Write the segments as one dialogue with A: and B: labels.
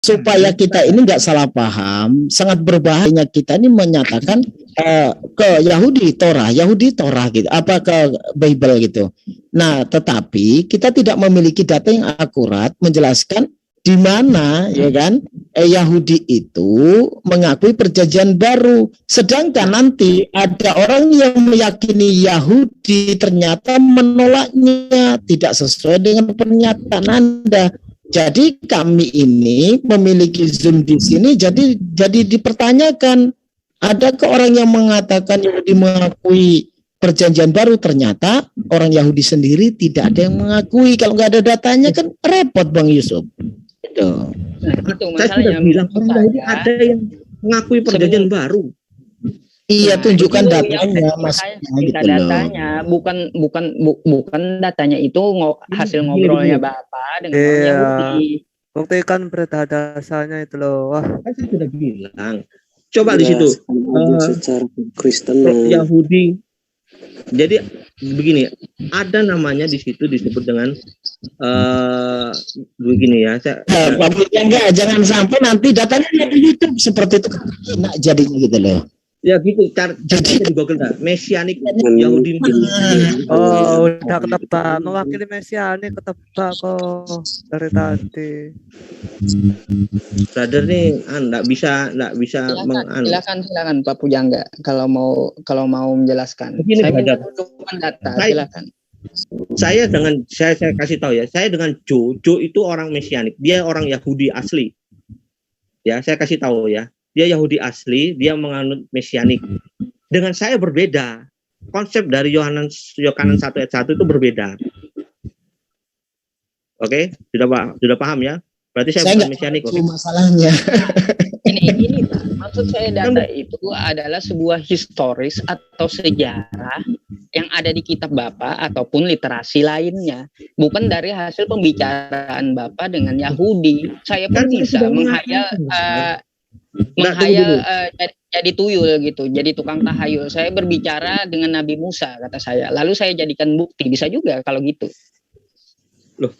A: supaya kita ini nggak salah paham, sangat berbahaya kita ini menyatakan ke Yahudi Torah gitu, apa ke Bible gitu. Nah, tetapi kita tidak memiliki data yang akurat menjelaskan di mana ya kan Yahudi itu mengakui perjanjian baru, sedangkan nanti ada orang yang meyakini Yahudi ternyata menolaknya, tidak sesuai dengan pernyataan Anda. Jadi kami ini memiliki Zoom di sini, jadi dipertanyakan, adakah orang yang mengatakan Yahudi mengakui perjanjian baru, ternyata orang Yahudi sendiri tidak ada yang mengakui. Kalau nggak ada datanya kan repot Bang Yusuf. Gitu.
B: Nah, itu masalahnya. Saya sudah bilang orang Yahudi ada yang mengakui perjanjian baru.
A: Iya, tunjukkan datanya, Mas.
B: Gitu datanya, bukan datanya itu hasil ngobrolnya Bapak dengan orang Yahudi.
C: Buktikan berita dasarnya itu loh. Wah,
B: saya sudah bilang. Coba di situ
D: secara Kristen
B: Yahudi. Jadi begini, ada namanya di situ disebut dengan begini ya.
A: Enggak, jangan sampai nanti datanya di YouTube seperti itu, enak jadinya gitu loh.
B: Ya gitu, jadi di Google dah, Mesianik Yahudi.
C: Oh, udah ketebak, mewakili Mesianik ketebak kok dari tadi.
B: Brother nih, nggak bisa silakan Pak Pujangga kalau mau menjelaskan. Begini, saya menunjukkan data, silakan. Saya kasih tahu ya, saya dengan Joe itu orang Mesianik, dia orang Yahudi asli. Ya, saya kasih tahu ya. Dia Yahudi asli, dia menganut Mesianik. Dengan saya berbeda. Konsep dari Yohanes 1 ayat 1 itu berbeda. Oke, sudah paham ya? Berarti saya bukan Mesianik.
A: Itu masalahnya.
B: Ini Pak, maksud saya data itu adalah sebuah historis atau sejarah yang ada di kitab Bapak ataupun literasi lainnya, bukan dari hasil pembicaraan Bapak dengan Yahudi. Saya pun bisa menghayal jadi tuyul gitu, jadi tukang tahayul. Saya berbicara dengan Nabi Musa, kata saya, lalu saya jadikan bukti. Bisa juga kalau gitu. Loh,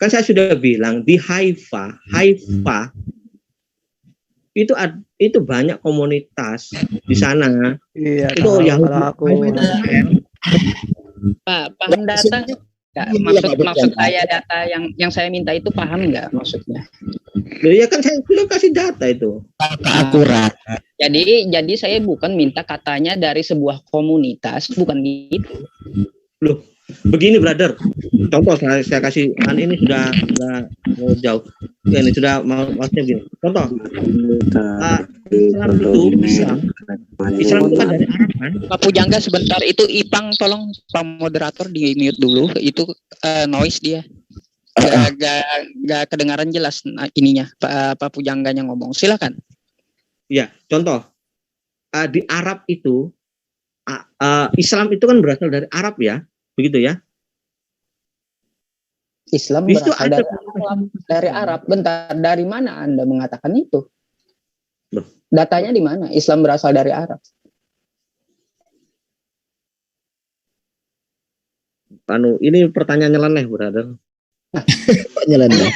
B: kan saya sudah bilang di Haifa itu banyak komunitas di sana.
C: Iya,
B: itu yang
C: Pak,
B: paham data maksud saya data yang saya minta itu paham nggak maksudnya? Ya kan saya sudah kasih data itu.
A: Akurat.
B: Jadi saya bukan minta katanya dari sebuah komunitas, bukan gitu. Loh, begini brother. Contoh saya kasih ini sudah jauh. Ya, ini sudah maksudnya begini. Contoh. Islam itu kan dari Arab kan? Pak Pujangga sebentar, itu Ipang tolong Pak moderator di mute dulu, itu noise dia. Gak kedengaran jelas ininya Pak Pujangganya ngomong. Silakan. Ya, contoh di Arab itu Islam itu kan berasal dari Arab ya, begitu ya? Islam berasal dari Arab. Bentar, dari mana Anda mengatakan itu? Datanya di mana? Islam berasal dari Arab. Ini pertanyaan nyeleneh, brother.
A: Nyeleneh.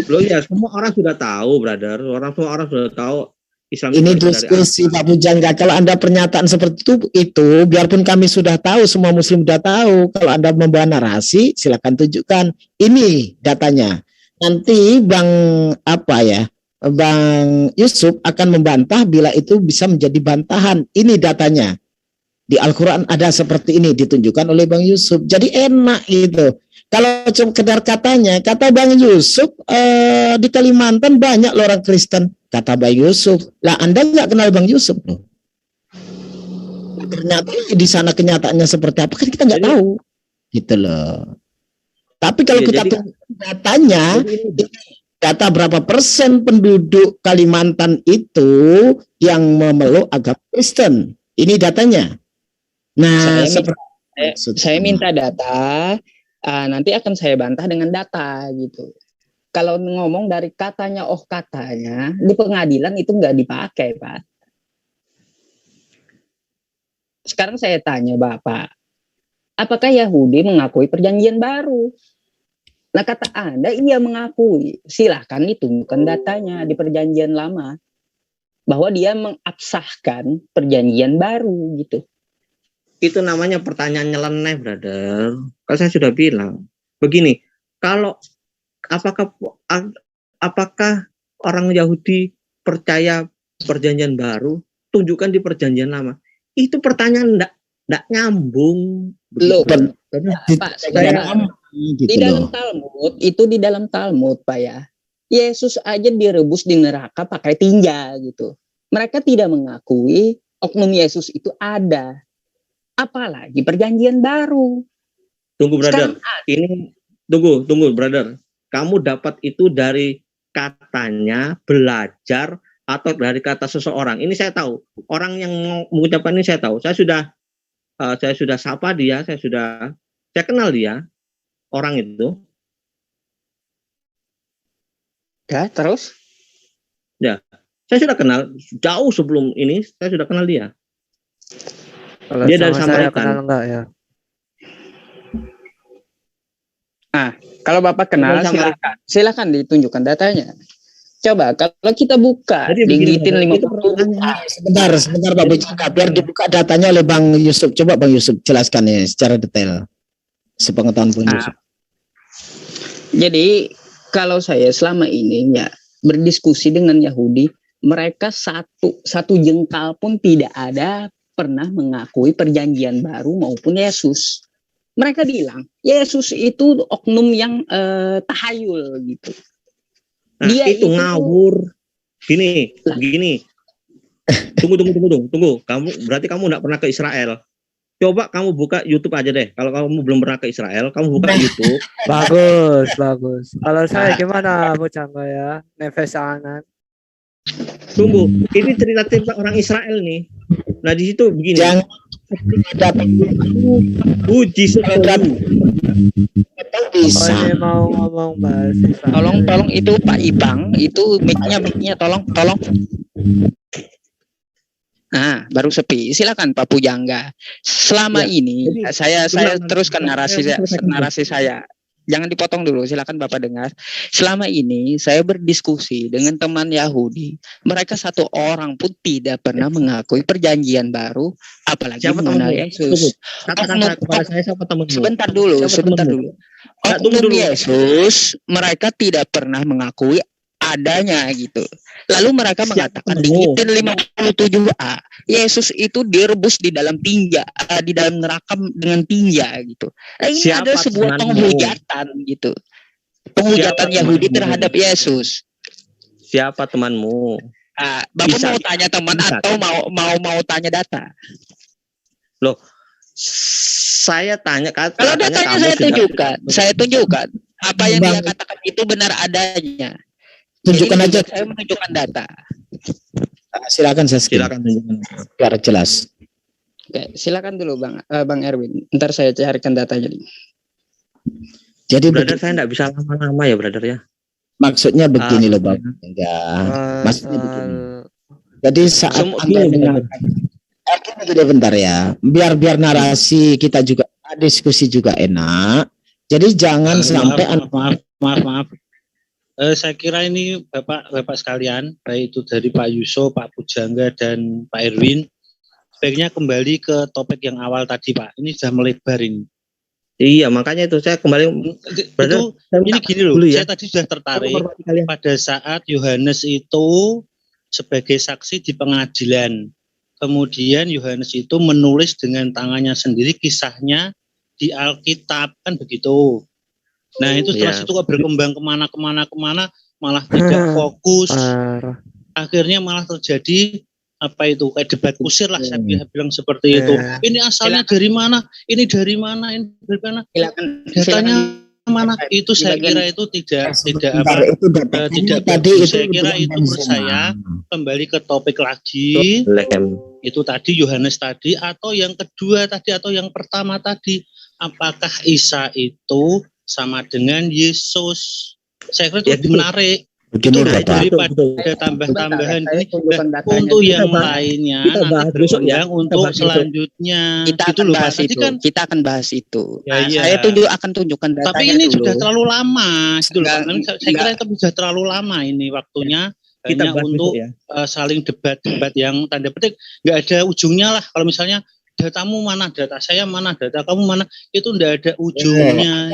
B: Loh ya, semua orang sudah tahu, brother. Semua orang sudah tahu Islam.
A: Ini diskusi Pak Pujangga. Kalau Anda pernyataan seperti itu, biarpun kami sudah tahu, semua Muslim sudah tahu. Kalau Anda membawa narasi, silakan tunjukkan. Ini datanya. Nanti Bang Yusuf akan membantah bila itu bisa menjadi bantahan. Ini datanya. Di Al-Quran ada seperti ini ditunjukkan oleh Bang Yusuf. Jadi enak gitu. Kalau sekedar kata Bang Yusuf, di Kalimantan banyak loh orang Kristen. Kata Bang Yusuf. Lah Anda nggak kenal Bang Yusuf. Ternyata di sana kenyataannya seperti apa kan kita nggak tahu. Gitu loh. Tapi kalau kita tunjukkan datanya, data berapa persen penduduk Kalimantan itu yang memeluk agama Kristen. Ini datanya. Nah, saya minta data, nanti akan saya bantah dengan data gitu. Kalau ngomong dari katanya di pengadilan itu nggak dipakai, Pak. Sekarang saya tanya Bapak, apakah Yahudi mengakui perjanjian baru?
B: Nah, kata Anda ia mengakui, silahkan ditunjukkan datanya di perjanjian lama bahwa dia mengabsahkan perjanjian baru gitu.
E: Itu namanya pertanyaan nyeleneh, brother. Kalau saya sudah bilang begini, kalau apakah orang Yahudi percaya perjanjian baru, tunjukkan di perjanjian lama. Itu pertanyaan enggak nyambung.
B: Loh, Pak, di dalam Talmud, itu di dalam Talmud, Pak ya. Yesus aja direbus di neraka pakai tinja gitu. Mereka tidak mengakui oknum Yesus itu ada. Apalagi perjanjian baru.
E: Tunggu, brother. Ini tunggu, brother. Kamu dapat itu dari katanya belajar atau dari kata seseorang? Ini saya tahu. Orang yang mengucapkan ini saya tahu. Saya sudah sapa dia, saya kenal dia, orang itu.
B: Ya, terus?
E: Ya, saya sudah kenal jauh sebelum ini. Saya sudah kenal dia.
C: Kalau
E: Dia dari
C: saya
E: Samaritan.
C: kenal enggak ya?
B: Kalau Bapak kenal, silakan ditunjukkan datanya. Coba kalau kita buka di LinkedIn 50.
A: Sebentar Pak Bujangga, biar dibuka datanya oleh Bang Yusuf. Coba Bang Yusuf jelaskan ya secara detail. Sepengetahuan Bang Yusuf.
B: Jadi kalau saya selama ini ya berdiskusi dengan Yahudi, mereka satu jengkal pun tidak ada pernah mengakui perjanjian baru maupun Yesus. Mereka bilang Yesus itu oknum yang tahayul gitu.
E: Nah, dia itu ngawur. Gini. Tunggu. Berarti kamu enggak pernah ke Israel. Coba kamu buka YouTube aja deh. Kalau kamu belum pernah ke Israel, kamu buka YouTube.
C: Bagus. Kalau saya gimana, Bujangga ya? Neves anan.
E: Tunggu, ini cerita orang Israel nih. Nah di situ begini.
A: Jangan dapat
E: uji sebelum
A: bisa.
C: Ini mau ngomong bahasa.
B: Tolong itu Pak Ibang, itu mic-nya tolong. Nah, baru sepi. Silakan Pak Pujangga. Selama ini saya teruskan narasi saya. Jangan dipotong dulu, silakan Bapak dengar. Selama ini saya berdiskusi dengan teman Yahudi. Mereka satu orang pun tidak pernah mengakui perjanjian baru, apalagi mengenal Yesus. Sebentar dulu. Oknum Yesus, mereka tidak pernah mengakui adanya gitu. Lalu mereka mengatakan di Ngiten 57a, Yesus itu direbus di dalam tinja, di dalam neraka dengan tinja gitu. Nah, ini ada sebuah penghujatan gitu. Penghujatan Yahudi terhadap Yesus.
E: Siapa temanmu?
B: Bapak mau tanya teman atau mau tanya data?
E: Loh, saya tanya.
B: Kalau datanya saya tunjukkan. Apa yang dia katakan itu benar adanya.
A: Tunjukkan aja.
B: Saya menunjukkan data.
A: Silakan tunjukkan biar jelas.
B: Oke, silakan dulu Bang Erwin. Ntar saya carikan datanya.
A: Jadi
E: brother saya enggak bisa lama-lama ya brother ya.
A: Maksudnya begini loh Bang. Maksudnya begini. Jadi saat Anda begini bentar ya. Biar narasi kita juga diskusi juga enak. Jadi jangan sampai
F: maaf. Saya kira ini Bapak sekalian, baik itu dari Pak Yusuf, Pak Pujangga, dan Pak Erwin, sebaiknya kembali ke topik yang awal tadi, Pak. Ini sudah melebar ini.
E: Iya, makanya itu saya kembali.
F: Ini gini loh, saya tadi sudah tertarik pada saat Yohanes itu sebagai saksi di pengadilan. Kemudian Yohanes itu menulis dengan tangannya sendiri kisahnya di Alkitab, kan begitu. Nah itu setelah itu kok berkembang kemana malah tidak fokus, akhirnya malah terjadi apa itu kayak debat kusir lah, saya bilang seperti itu. Ini asalnya dari mana? Ini dari mana? Ini dari mana? Datanya mana? Itu saya kira itu tidak bagus. Saya kira itu menurut saya kembali ke topik lagi. Itu tadi Yohanes tadi, atau yang kedua tadi, atau yang pertama tadi, apakah Isa itu sama dengan Yesus? Saya kira itu menarik.
A: Begini
F: itu
A: Bapak.
F: daripada tambah-tambahan untuk yang lainnya untuk selanjutnya.
G: Kita akan bahas itu. Kita akan bahas itu. Saya akan tunjukkan datanya.
F: Tapi ini
G: dulu.
F: Sudah terlalu lama, gitu loh. Saya kira itu sudah terlalu lama ini waktunya. Hanya untuk saling debat-debat yang tanda petik nggak ada ujungnya lah. Kalau misalnya datamu mana, data saya mana, data kamu mana, itu enggak ada ujungnya.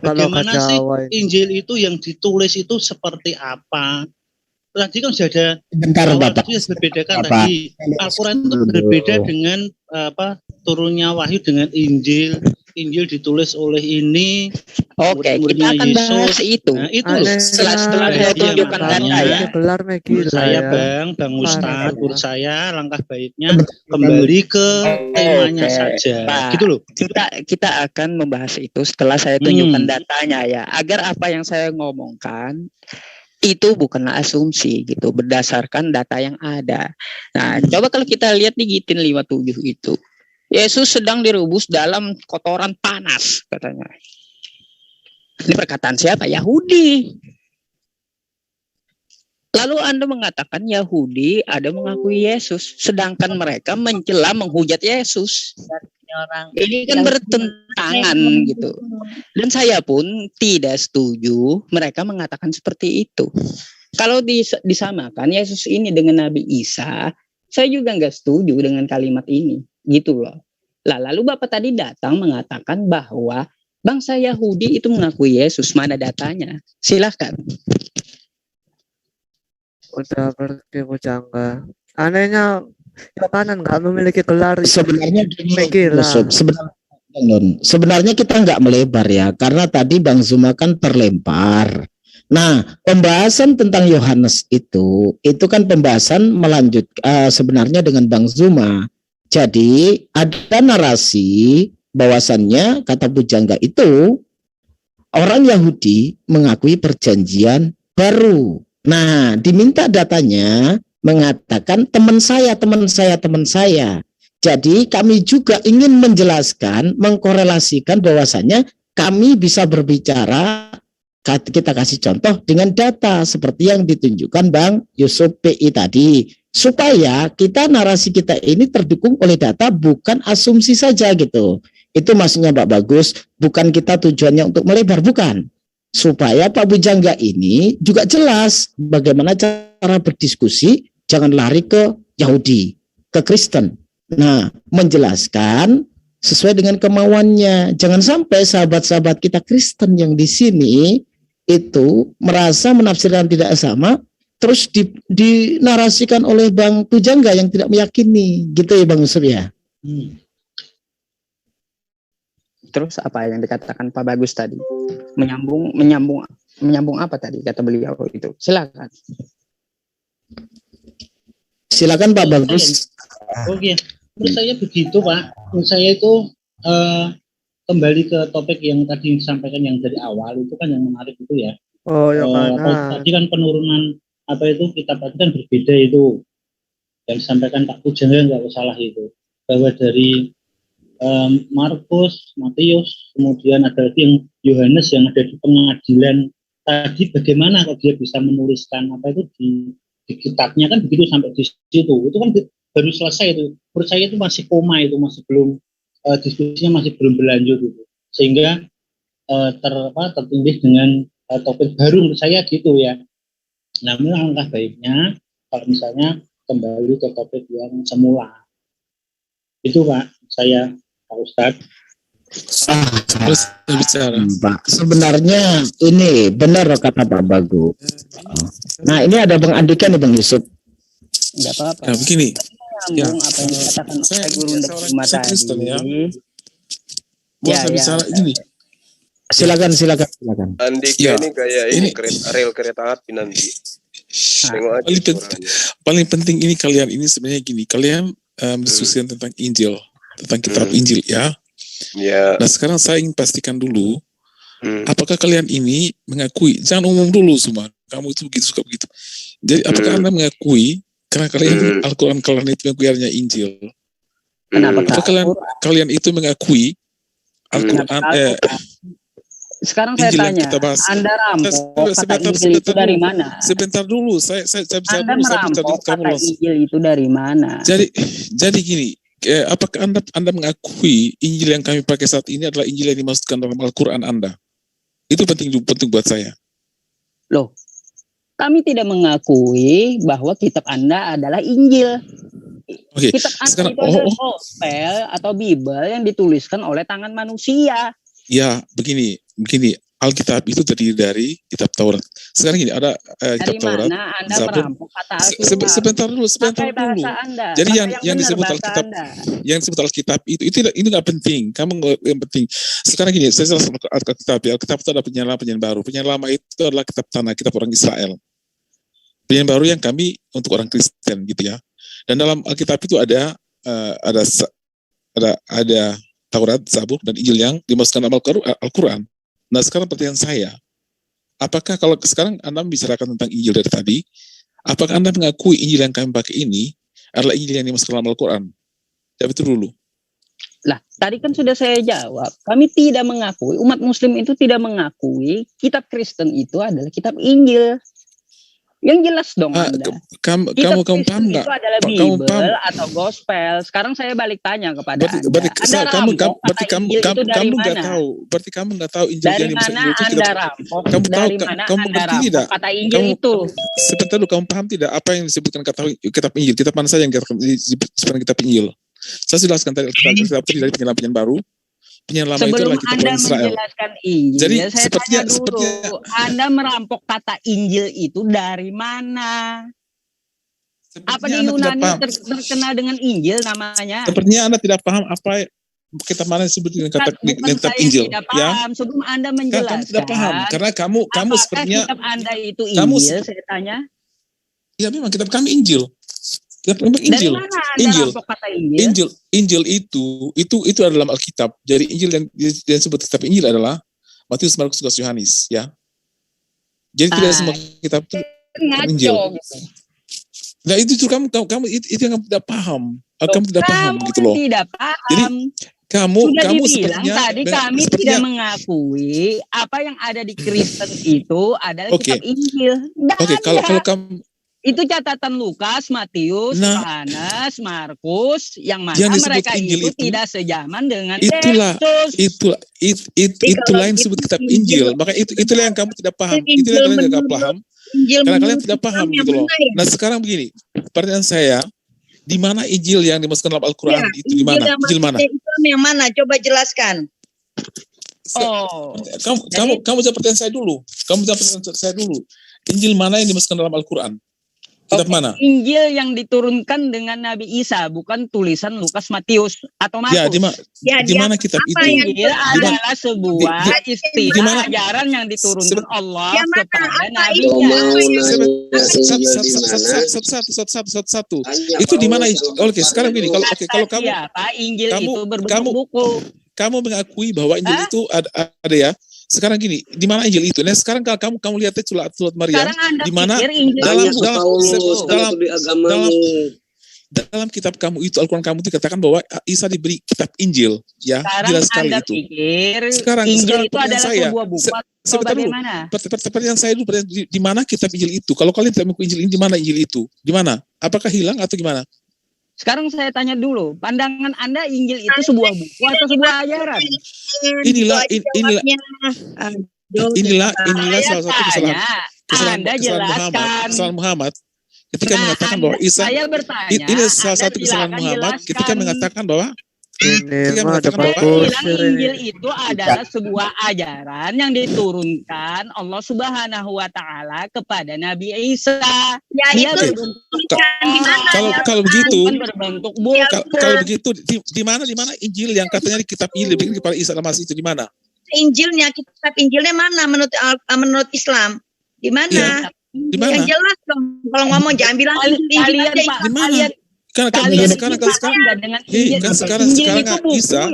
F: Bagaimana sih Injil itu yang ditulis itu seperti apa? Tadi kan sudah ada berbedakan tadi. Al-Quran itu berbeda dengan turunnya wahyu dengan Injil. Injil ditulis oleh ini.
G: Oke, kita akan bahas itu.
F: Nah, itu
G: setelah saya tunjukkan data ya.
F: Saya Bang Ustadz, menurut saya langkah baiknya kembali ke temanya saja. Gitu loh.
G: Kita akan membahas itu setelah saya tunjukkan datanya ya. Agar apa yang saya ngomongkan itu bukanlah asumsi gitu, berdasarkan data yang ada. Nah, coba kalau kita lihat di Gitin 57 itu. Yesus sedang direbus dalam kotoran panas, katanya. Ini perkataan siapa? Yahudi. Lalu Anda mengatakan Yahudi ada mengakui Yesus, sedangkan mereka mencela menghujat Yesus. Ini kan bertentangan gitu. Dan saya pun tidak setuju mereka mengatakan seperti itu. Kalau disamakan Yesus ini dengan Nabi Isa, saya juga nggak setuju dengan kalimat ini. Gitu loh. Lalu Bapak tadi datang mengatakan bahwa bangsa Yahudi itu mengakui Yesus. Mana datanya? Silakan.
C: Udah berarti Pujangga. Anehnya Yohanes nggak memiliki gelar.
A: Sebenarnya sebenarnya kita nggak melebar ya, karena tadi Bang Zuma kan terlempar. Nah, pembahasan tentang Yohanes itu kan pembahasan melanjut sebenarnya dengan Bang Zuma. Jadi ada narasi bahwasannya kata Pujangga itu orang Yahudi mengakui perjanjian baru. Nah, diminta datanya mengatakan teman saya. Jadi kami juga ingin menjelaskan, mengkorelasikan bahwasannya kami bisa berbicara, kita kasih contoh dengan data seperti yang ditunjukkan Bang Yusuf PI tadi. Supaya narasi kita ini terdukung oleh data, bukan asumsi saja gitu. Itu maksudnya Pak Bagus, bukan kita tujuannya untuk melebar, bukan. Supaya Pak Pujangga ini juga jelas bagaimana cara berdiskusi, jangan lari ke Yahudi, ke Kristen. Nah, menjelaskan sesuai dengan kemauannya. Jangan sampai sahabat-sahabat kita Kristen yang di sini itu merasa menafsirkan tidak sama, terus dinarasikan oleh Bang Pujangga yang tidak meyakini, gitu ya Bang Yusuf ya.
G: Terus apa yang dikatakan Pak Bagus tadi? Menyambung apa tadi kata beliau itu? Silakan.
A: Silakan Pak Bagus.
F: Oke, menurut saya begitu Pak. Menurut saya itu kembali ke topik yang tadi disampaikan yang dari awal itu kan yang menarik itu ya.
C: Oh ya mana?
F: Tadi kan penurunan kitab tadi kan berbeda itu yang disampaikan Pak Pujangga nggak salah itu, bahwa dari Markus, Matius, kemudian ada lagi yang Yohanes yang ada di pengadilan tadi, bagaimana kok dia bisa menuliskan di kitabnya kan begitu sampai di situ, itu kan baru selesai itu. Menurut saya itu masih koma, itu masih belum diskusinya masih belum berlanjut itu, sehingga tertindih dengan topik baru menurut saya gitu ya. Namun langkah baiknya kalau misalnya kembali ke topik yang semula. Itu Pak, saya Pak Ustadz.
A: Pak, sebenarnya ini benar kata Pak Bagus. Nah, ini ada Bang Andika nih Bang Yusuf.
G: Enggak apa-apa.
H: Nah, begini.
G: Ya, apa yang dikatakan oleh Guru Ndekima
H: Kristen ya.
G: Ya,
H: bicara gini.
A: Silakan.
I: Andika ini kayak ini rel kereta api nanti.
H: Paling penting ini kalian ini sebenarnya gini, kalian mendiskusikan tentang Injil, tentang kitab Injil ya.
I: Ya.
H: Nah sekarang saya ingin pastikan dulu, apakah kalian ini mengakui, jangan umum dulu semua, kamu itu begitu suka begitu. Jadi apakah Anda mengakui karena kalian Al-Quran kalian itu mengakui hanya Injil?
G: Kenapa?
H: Apakah kalian itu mengakui Al-Quran
G: Sekarang saya tanya, Anda rampok kata Injil itu dari mana?
H: Sebentar dulu, saya bisa
G: Anda merampok kata Injil itu dari mana?
H: Jadi gini, apakah Anda mengakui Injil yang kami pakai saat ini adalah Injil yang dimaksudkan dalam Al-Quran Anda? Itu penting buat saya.
G: Loh, kami tidak mengakui bahwa kitab Anda adalah Injil.
H: Oke,
G: kitab Anda itu adalah Gospel atau Bible yang dituliskan oleh tangan manusia.
H: Ya, begini, Alkitab itu terdiri dari kitab Taurat. Sekarang gini, ada kitab Taurat.
G: Dari mana Anda merampok kata Alkitab?
H: Sebentar dulu. Jadi yang disebut Alkitab, yang disebut Alkitab itu nggak penting. Kamu yang penting. Sekarang gini, saya jelaskan Alkitab. Alkitab itu ada penyelam baru. Penyelam itu adalah kitab tanah, kitab orang Israel. Penyelam baru yang kami untuk orang Kristen gitu ya. Dan dalam Alkitab itu ada Taurat, Zabur, dan Injil yang dimasukkan dalam Al-Quran. Nah sekarang pertanyaan saya, apakah kalau sekarang Anda membicarakan tentang Injil dari tadi, apakah Anda mengakui Injil yang kami pakai ini adalah Injil yang dimasukkan dalam Al-Quran? Jawab itu dulu.
G: Lah, tadi kan sudah saya jawab. Kami tidak mengakui, umat Muslim itu tidak mengakui kitab Kristen itu adalah kitab Injil. Yang jelas dong Anda.
H: Kamu paham nggak?
G: Itu adalah Bible atau Gospel. Sekarang saya balik tanya kepada Anda.
H: Berarti kamu nggak tahu. Berarti kamu nggak tahu Injil yang dimaksudkan itu.
G: Anda rampok? Dari mana Anda rampok kata Injil itu?
H: Sebentar dulu, kamu paham tidak apa yang disebutkan kata kitab Injil? Kitab mana saja yang disebutkan kitab Injil? Saya jelaskan tadi kitab dari penyelam baru. Penyelamat
G: sebelum
H: itu
G: Anda menjelaskan Injil,
H: jadi,
G: saya tanya dulu, Anda merampok kata Injil itu dari mana? Apa di Yunani terkenal dengan Injil namanya?
H: Sepertinya Anda tidak paham apa kitab mana disebut dengan kata Injil.
G: Tidak paham.
H: Ya?
G: Sebelum Anda menjelaskan,
H: kamu tidak paham karena kamu sepertinya
G: kitab Anda itu Injil, saya tanya.
H: Ya memang kitab kami Injil. Injil.
G: Dari mana Anda rampok kata Injil?
H: Injil itu adalah dalam Alkitab. Jadi Injil yang disebut kitab Injil adalah Matius, Markus, Lukas, Yohanes, ya. Jadi tidak semua kitab itu Injil. Gitu. Nah itu kamu itu yang kamu tidak paham. Kamu tidak paham gitu loh.
G: Tidak paham.
H: Jadi kamu sepertinya
G: tadi kami tidak mengakui apa yang ada di Kristen itu adalah kitab Injil.
H: Oke, kalau kamu
G: itu catatan Lukas, Matius, Yohanes, Markus, yang mana mereka itu tidak sejaman dengan Yesus.
H: Itulah yang disebut kitab Injil. Maka itulah yang kamu tidak paham. Itulah yang kalian tidak paham. Karena kalian tidak paham gitu loh. Nah sekarang begini, pertanyaan saya, di mana Injil yang dimasukkan dalam Al-Quran itu di mana? Injil mana?
J: Yang mana? Coba jelaskan.
H: Kamu jawab pertanyaan saya dulu. Injil mana yang dimasukkan dalam Al-Quran? Kitab mana?
G: Injil yang diturunkan dengan Nabi Isa, bukan tulisan Lukas, Matius atau Markus.
H: Di mana kitab itu?
G: Injil adalah sebuah istilah ajaran yang diturunkan Allah kepada Nabi Isa.
H: Satu. Itu di mana? Oke, sekarang gini, kalau kamu
G: Injil itu berbentuk buku.
H: Kamu mengakui bahwa Injil itu ada ya. Sekarang gini, di mana Injil itu? Nah, sekarang kalau kamu lihat surat Maryam, di mana dalam kitab kamu itu Al-Quran kamu itu dikatakan bahwa Isa diberi kitab Injil, ya.
G: Sekarang
H: jelas sekali
G: Anda
H: itu.
G: Pikir
H: sekarang
G: Injil itu adalah
H: saya,
G: sebuah buku atau bagaimana?
H: Pertanyaan saya dulu, di mana kitab Injil itu? Kalau kalian tidak mengakui Injil ini, di mana Injil itu? Di mana? Apakah hilang atau gimana?
G: Sekarang saya tanya dulu, pandangan Anda Injil itu sebuah buku atau sebuah ajaran?
H: Inilah salah satu kesalahan Muhammad ketika mengatakan bahwa Isa.
G: Saya bertanya,
H: ini salah satu kesalahan Muhammad ketika mengatakan bahwa
G: Injil itu adalah sebuah ajaran yang diturunkan Allah Subhanahu wa taala kepada Nabi Isa.
H: Kalau begitu di mana Injil yang katanya di kitab Injil diberikan kepada Isa Al-Masih itu di mana?
J: Kitab Injilnya mana menurut Islam? Di mana?
H: Di mana?
J: Yang jelas dong. Kalau ngomong jangan bilang Injil aja.
H: Di mana? Sekarang Isa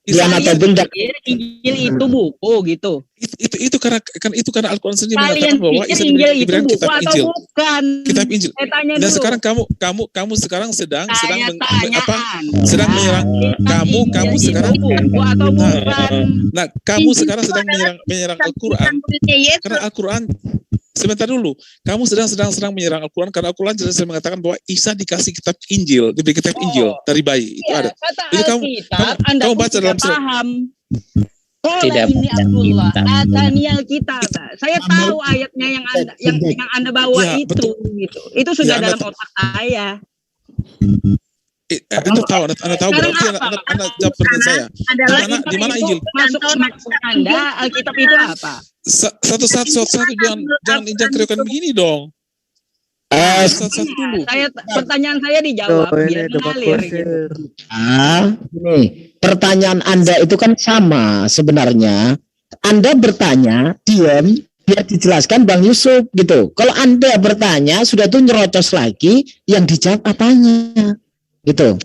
A: Diana Tobing
G: Injil itu buku gitu.
H: Itu karena Al-Qur'an sendiri
G: Kalian
H: mengatakan bahwa
G: pikir
H: Isa
G: Injil itu
H: diberikan
G: buku
H: kitab
G: atau
H: Injil.
G: bukan?
H: Kitab Injil.
G: Saya tanya
H: Dan
G: dulu.
H: sekarang kamu sekarang sedang
G: sedang
H: menyerang kamu sekarang
G: buku atau bukan?
H: Nah, kamu sekarang sedang menyerang Al-Qur'an. Karena Al-Qur'an sebentar dulu. Kamu sedang menyerang Al-Qur'an karena Al-Qur'an jelas mengatakan bahwa Isa dikasih kitab Injil, diberi kitab Injil dari bayi. Itu ada. Itu kamu baca dalam surat.
G: Tidak ini Abdullah, atani Alkitab. Saya tahu ayatnya yang Anda bawa
H: ya,
G: itu gitu. Itu sudah dalam otak saya.
H: Anda tahu berarti Anda jawab pertanyaan saya. Di mana Injil?
G: Masuk Anda Alkitab itu apa?
H: Satu jangan injak-injakan begini dong. Satu dulu.
G: Pertanyaan saya dijawab biar mengalir gitu.
A: Nih, pertanyaan Anda itu kan sama sebenarnya. Anda bertanya, diam, biar dijelaskan Bang Yusuf gitu. Kalau Anda bertanya, sudah tuh nyerocos lagi, yang dijawab apanya? Gitu.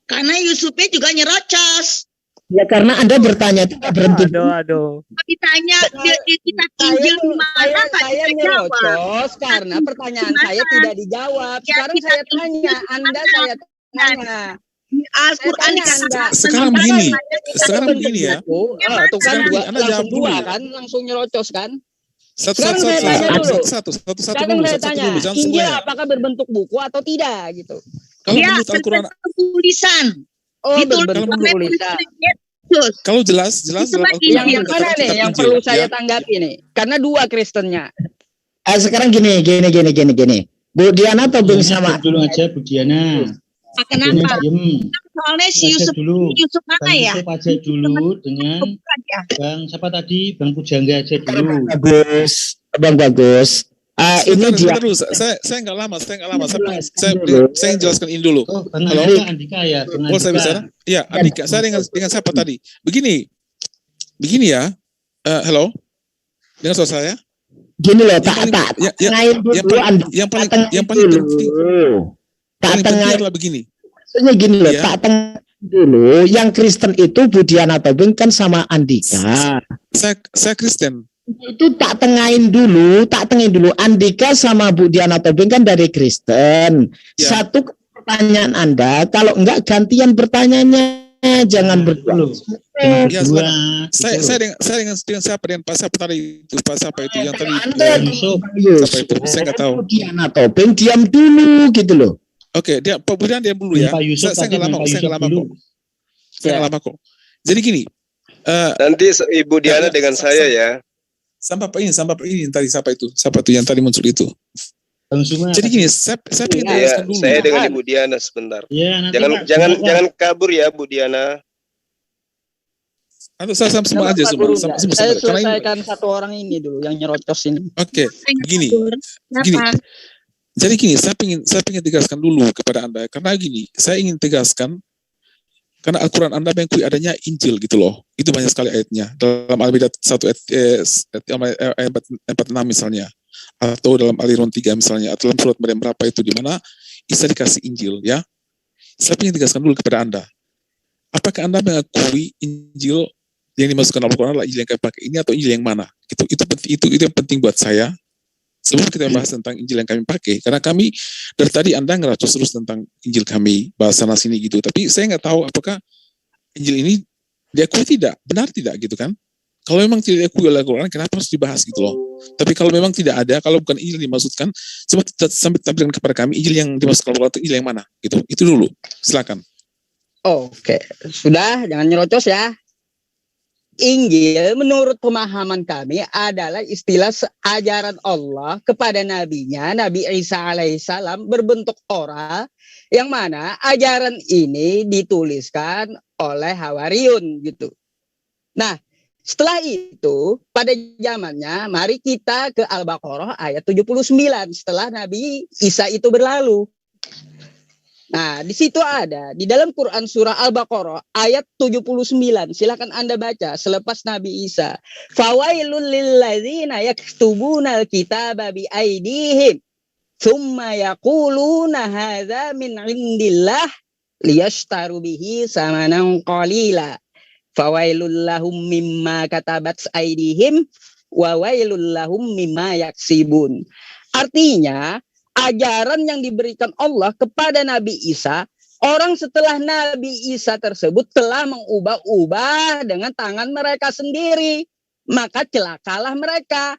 J: Karena Yusufnya juga nyerocos.
A: Ya karena Anda bertanya tidak berhenti.
C: Aduh.
J: Ditanya di kitab Injil mana
G: saya nyerocos karena pertanyaan saya tidak dijawab. Sekarang saya tanya, Anda saya tanya.
J: Al-Qur'an
H: sekarang begini ya.
G: Tuh kan langsung dua kan, langsung nyerocos kan.
H: Satu
G: Sekarang saya tanya, Injil apakah berbentuk buku atau tidak gitu?
H: Kalau
J: ya,
H: menurut Al-Qur'an
J: tulisan.
H: Kalau jelas
G: yang mana nih yang perlu saya tanggapi nih? Karena dua Kristennya.
A: Sekarang gini. Bu Diana Tobing sama
F: dulu aja Bu Diana.
J: Kenapa? Soalnya si Yusuf mana ya?
F: Yusuf aja dulu dengan Bang siapa tadi? Bang Pujangga aja dulu.
A: Bang Bagus. Ini dia.
H: Saya nggak lama. Saya jelaskan ini dulu.
F: Halo, Andika ya.
H: Oh, saya bicara? Iya, Andika. Saya dengan siapa tadi? Begini ya. Halo, dengan suara saya?
A: Gini loh, yang paling penting adalah begini. Maksudnya gini loh, tak tengah dulu. Yang Kristen itu Bu Diana Tobing kan sama Andika.
H: Saya Kristen.
A: Itu tak tengahin dulu. Andika sama Bu Diana Tobing kan dari Kristen. Ya. Satu pertanyaan Anda, kalau enggak gantian bertanyanya, jangan berdua.
H: Ya, saya dengan siapa dengan Pak siapa tadi itu Pak siapa itu yang tadi siapa itu saya nggak tahu.
A: Bu Diana Tobing diam dulu gitu loh.
H: Oke, Pak Budian diam dulu ya. Saya nggak lama kok. Jadi gini.
I: Nanti Ibu Diana dengan saya ya.
H: Sampai ini tadi siapa itu yang tadi muncul itu. Jadi gini, saya ingin jelaskan dulu.
I: Saya dengan Ibu Diana sebentar.
F: Ya,
I: jangan kabur ya Bu Diana.
H: Atau saya semua aja semua.
G: Saya selesaikan satu orang ini dulu yang nyerocos ini.
H: Oke, begini. Jadi gini, saya ingin tegaskan dulu kepada Anda karena gini, saya ingin tegaskan karena Al-Quran Anda mengakui adanya Injil gitu loh. Itu banyak sekali ayatnya. Dalam Al-Maidah 1 ayat 46 misalnya. Atau dalam Al-Imran 3 misalnya. Atau dalam surat Maryam berapa itu di mana Isa dikasih Injil ya. Saya ingin tegaskan dulu kepada Anda. Apakah Anda mengakui Injil yang dimasukkan Al-Quran adalah Injil yang kami pakai ini atau Injil yang mana? Itu yang penting buat saya. Sebelum kita bahas tentang Injil yang kami pakai, karena kami dari tadi Anda ngeracos terus tentang Injil kami, bahas sana sini gitu, tapi saya nggak tahu apakah Injil ini diakui tidak, benar tidak gitu kan? Kalau memang tidak diakui oleh Al-Quran, kenapa harus dibahas gitu loh? Tapi kalau memang tidak ada, kalau bukan Injil dimaksudkan, sampai tampilkan kepada kami Injil yang dimaksudkan Al-Quran itu Injil yang mana? Gitu, itu dulu, silakan.
G: Oke, sudah, jangan nyerocos ya. Injil menurut pemahaman kami adalah istilah ajaran Allah kepada nabinya, Nabi Isa alaihissalam berbentuk Torah, yang mana ajaran ini dituliskan oleh Hawariyun gitu. Nah, setelah itu pada zamannya mari kita ke Al-Baqarah ayat 79 setelah Nabi Isa itu berlalu. Nah, di situ ada di dalam Quran surah Al-Baqarah ayat 79. Silakan Anda baca selepas Nabi Isa. Fawailul lilladzina yaktubuna al-kitaba bi aydihim tsumma yaquluna hadza min indillah liyashtaru bihi samanan qalila. Fawailul lahum mimma katabat aydihim wa wailul lahum mimma yaksibun. Artinya, ajaran yang diberikan Allah kepada Nabi Isa, orang setelah Nabi Isa tersebut telah mengubah-ubah dengan tangan mereka sendiri. Maka celakalah mereka.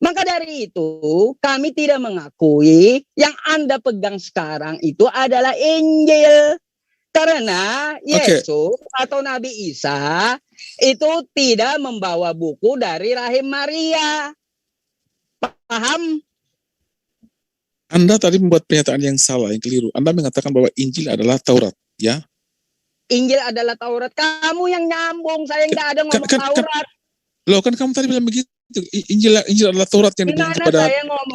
G: Maka dari itu, kami tidak mengakui yang Anda pegang sekarang itu adalah Injil. Karena Yesus atau Nabi Isa itu tidak membawa buku dari rahim Maria. Paham?
H: Anda tadi membuat pernyataan yang salah, yang keliru. Anda mengatakan bahwa Injil adalah Taurat, ya?
G: Injil adalah Taurat. Kamu yang nyambung, saya nggak ada ngomong Taurat.
H: Loh, kan kamu tadi bilang begitu. Injil adalah Taurat yang diberikan kepada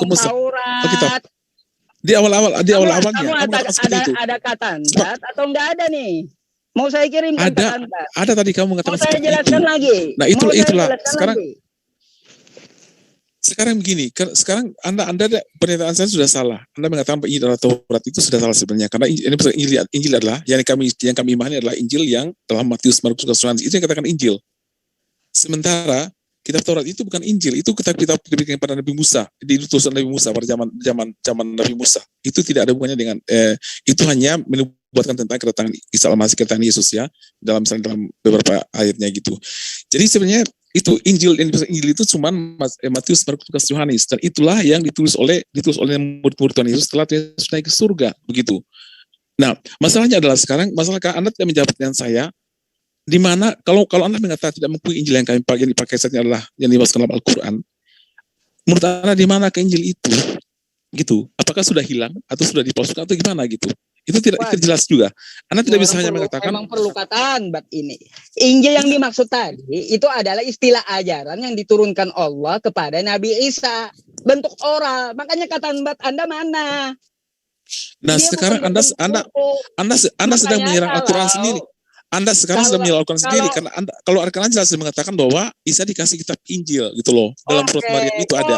G: Musa. Taurat.
H: Di awalnya
G: kamu ada kata Anda atau enggak ada nih? Mau saya kirimkan kata Anda?
H: Ada tadi kamu mengatakan.
G: Mau saya jelaskan itu lagi.
H: Nah, itulah. Sekarang begini, sekarang Anda pernyataan saya sudah salah. Anda mengatakan bahwa Injil adalah Taurat, itu sudah salah sebenarnya. Karena Injil adalah yang kami imani adalah Injil yang dalam Matius, Markus, Yohanes, itu yang katakan Injil. Sementara kitab Taurat itu bukan Injil, itu kitab diberikan kepada Nabi Musa, diutusan Nabi Musa pada zaman Nabi Musa. Itu tidak ada hubungannya dengan itu hanya menubuatkan tentang kedatangan Isa Al-Masih, kedatangan Yesus, ya, dalam beberapa ayatnya gitu. Jadi sebenarnya itu Injil itu cuma Matius, Markus, Yohanes, dan itulah yang ditulis oleh murid-murid Tuhan Yesus setelah Yesus naik ke surga, begitu. Nah, masalahnya adalah sekarang Anda tidak menjawab pertanyaan saya. Di mana kalau Anda mengatakan tidak mengakui Injil yang dipakai saat ini adalah yang dimasukkan dalam Al-Quran, menurut Anda di mana ke Injil itu? Gitu. Apakah sudah hilang atau sudah dipalsukan atau gimana gitu? Itu tidak jelas juga. Anda tidak bisa hanya mengatakan.
G: Memang perlu kataan ini. Injil yang dimaksud tadi itu adalah istilah ajaran yang diturunkan Allah kepada Nabi Isa, bentuk oral. Makanya kata Anda mana?
H: Nah, sekarang Anda sedang menyerang Al-Quran sendiri. Anda sekarang sedang menyalahkan sendiri karena kalau Al-Quran jelas mengatakan bahwa Isa dikasih kitab Injil gitu loh, dalam surat Maryam itu ada.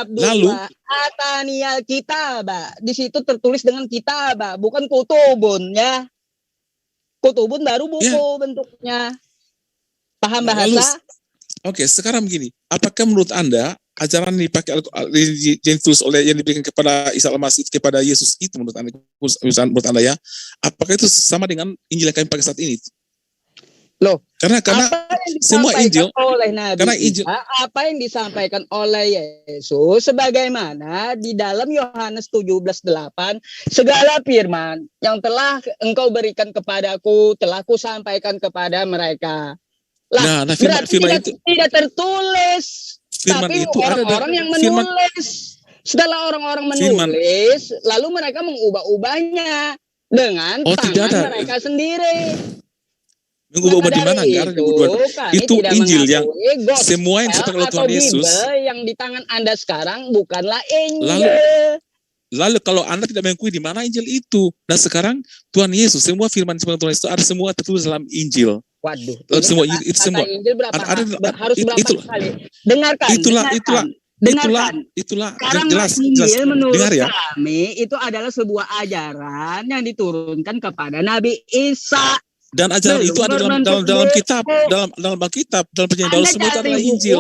G: Lalu Atanial kitab, di situ tertulis dengan kitab, bukan kutubun, ya. Kutubun baru buku bentuknya. Paham bahasa?
H: Oke, sekarang begini, apakah menurut Anda ajaran yang dipakai yang ditulis oleh yang diberikan kepada Isa Al-Masih kepada Yesus itu menurut Anda ya, apakah itu sama dengan Injil yang kami pakai saat ini?
G: Loh,
H: karena semua Injil
G: oleh Nabi
H: karena Injil
G: apa yang disampaikan oleh Yesus sebagaimana di dalam Yohanes 17:8, segala firman yang telah engkau berikan kepadaku telah kusampaikan kepada mereka. Lah, firman itu tidak tertulis.
H: Firman
G: tapi
H: itu
G: orang-orang yang menulis. Setelah orang-orang menulis, lalu mereka mengubah-ubahnya dengan tangan mereka sendiri.
H: Mengubah di mana? Itu Injil yang semua yang disampaikan oleh Tuhan Yesus.
G: Yang di tangan Anda sekarang bukanlah Injil.
H: Lalu kalau Anda tidak mengakui di mana Injil itu, nah sekarang Tuhan Yesus semua firman Tuhan Yesus ada semua tertulis dalam Injil.
G: Waduh,
H: semua itu semua.
G: Injil harus berapa kali? Dengarkan.
H: Itulah.
G: Jelas. Injil menurut kami itu adalah sebuah ajaran yang diturunkan kepada Nabi Isa.
H: Dan ajaran itu ada dalam kitab, dalam Alkitab, dalam Perjanjian Baru semua itu adalah Injil.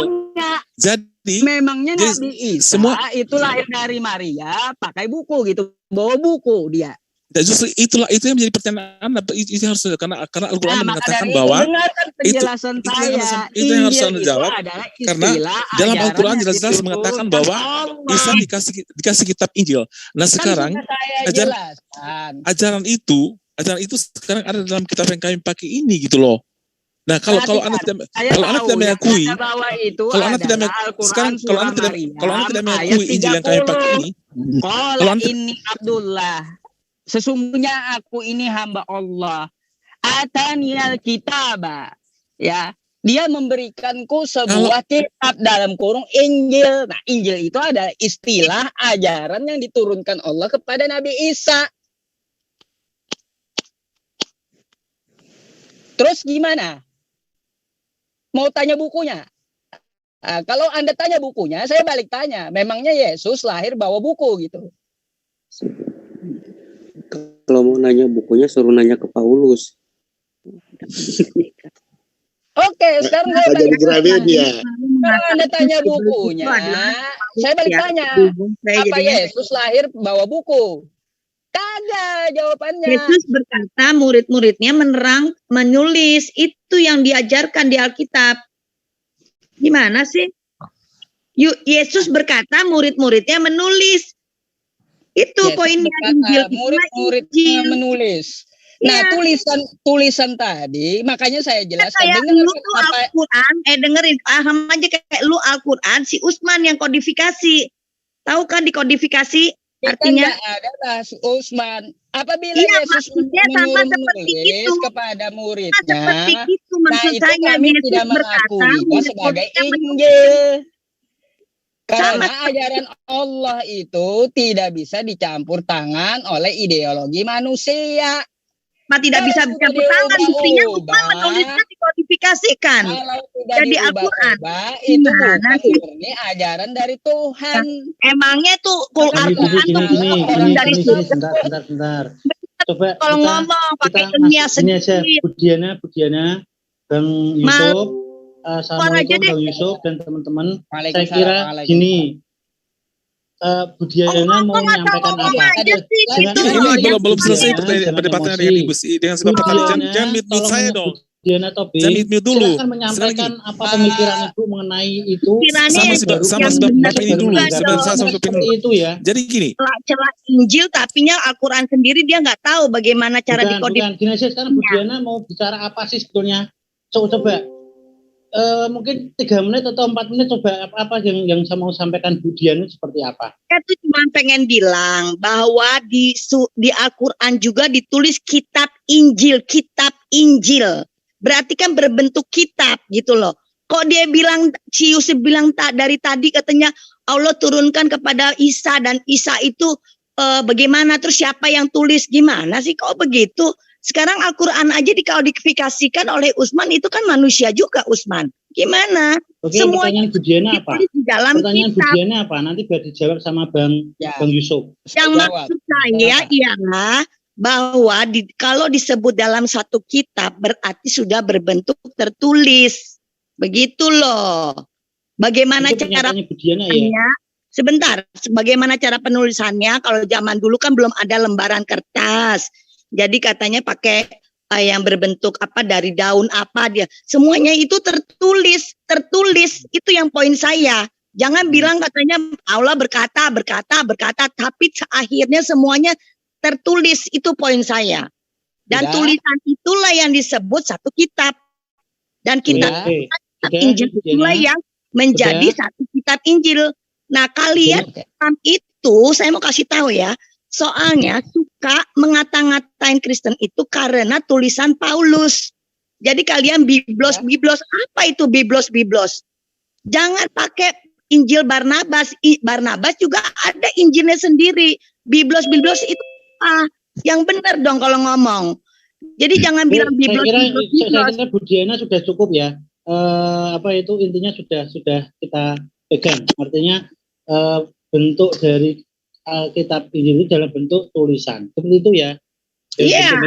H: Jadi
G: memangnya Nabi Isa itu lahir dari Maria pakai buku gitu, bawa buku dia.
H: Dan justru itu yang menjadi pertanyaan Anda. Itu harus karena Al-Quran mengatakan bahwa itu yang harus Anda jawab, karena dalam Al-Quran jelas-jelas mengatakan bahwa Isa dikasih kitab Injil. Nah sekarang ajaran itu sekarang ada dalam kitab yang kami pakai ini gitu loh. Nah kalau Anda tidak mengakui, kalau Anda tidak mengakui Injil yang kami pakai ini,
G: kalau ini Abdullah, sesungguhnya aku ini hamba Allah. Atanial kitab, ya. Dia memberikanku sebuah kitab dalam kurung Injil. Nah, Injil itu adalah istilah ajaran yang diturunkan Allah kepada Nabi Isa. Terus gimana? Mau tanya bukunya? Nah, kalau Anda tanya bukunya, saya balik tanya. Memangnya Yesus lahir bawa buku gitu?
D: Kalau mau nanya bukunya, suruh nanya ke Paulus.
G: Oke, sekarang saya
K: jadi Gramedia.
G: Kalau Anda tanya bukunya, saya balik tanya, apa Yesus lahir bawa buku? Kagak jawabannya.
L: Yesus berkata murid-muridnya menulis. Itu yang diajarkan di Alkitab. Gimana sih? Yesus berkata murid-muridnya menulis. Itu poinnya Injil.
G: Murid-muridnya menulis. Nah, tulisan tadi, makanya saya jelaskan.
L: Kayak lu tuh Al-Quran, dengerin, paham aja kayak lu Al-Quran, si Utsman yang kodifikasi. Tahu kan dikodifikasi? Artinya
G: ada bahas Utsman. Apabila Yesus menulis kepada muridnya, nah itu kami tidak mengakui sebagai Injil. Karena ajaran Allah itu tidak bisa dicampur tangan oleh ideologi manusia.
L: Tidak bisa dicampur tangan, buktinya Utsman menulisnya dikodifikasikan. Jadi Al-Quran
G: itu bukan murni ajaran dari Tuhan.
L: Emangnya tuh Al-Quran dari
F: sebentar. Coba
L: kalau ngomong pakai ilmiah sendiri.
F: Budiana, Bang Yusuf, Assalamualaikum Bang Yusuf dan teman-teman. Saya kira gini. Budiana mau menyampaikan apa?
H: Ini belum selesai perdebatannya dengan Ibu dengan sebab jangan mute saya dong.
F: Budiana Tobing,
H: jangan mute dulu.
F: Silakan menyampaikan apa pemikiran Ibu mengenai itu.
H: Sama sebab Bapak ini dulu.
F: Itu ya.
H: Jadi gini.
L: Celah Injil tapinya Al-Quran sendiri dia nggak tahu bagaimana cara dikodifikasi.
F: Gini aja sekarang Budiana mau bicara apa sih sebetulnya? Coba. Mungkin 3 menit atau 4 menit coba apa yang saya mau sampaikan Budiana seperti apa?
L: Saya tuh cuma pengen bilang bahwa di Al-Quran juga ditulis kitab Injil. Berarti kan berbentuk kitab gitu loh. Kok dia bilang, si Yusuf bilang dari tadi katanya Allah turunkan kepada Isa dan Isa itu bagaimana, terus siapa yang tulis, gimana sih kok begitu? Sekarang Al-Quran aja dikodifikasikan oleh Utsman, itu kan manusia juga Utsman. Gimana?
F: Oke, pertanyaan Budiana apa? Pertanyaan Budiana apa? Nanti biar dijawab sama Bang Yusuf.
L: Yang maksud saya ialah bahwa kalau disebut dalam satu kitab berarti sudah berbentuk tertulis. Begitu loh. Bagaimana cara penulisannya? Sebentar, bagaimana cara penulisannya? Kalau zaman dulu kan belum ada lembaran kertas. Jadi katanya pakai yang berbentuk apa dari daun apa dia. Semuanya itu tertulis. Itu yang poin saya. Jangan bilang katanya Allah berkata, tapi akhirnya semuanya tertulis. Itu poin saya. Dan tulisan itulah yang disebut satu kitab. Dan kitab Injil itulah yang menjadi satu kitab Injil. Nah, kalian itu saya mau kasih tahu ya. Soalnya suka ngata-ngatain Kristen itu karena tulisan Paulus. Jadi kalian biblos, apa itu biblos? Jangan pakai Injil Barnabas. Barnabas juga ada Injilnya sendiri. Biblos itu yang benar dong kalau ngomong. Jadi jangan bilang biblos.
F: Saya kira Budiana sudah cukup ya. Intinya sudah kita pegang. Artinya bentuk dari kitab Injil itu dalam bentuk tulisan, seperti itu ya.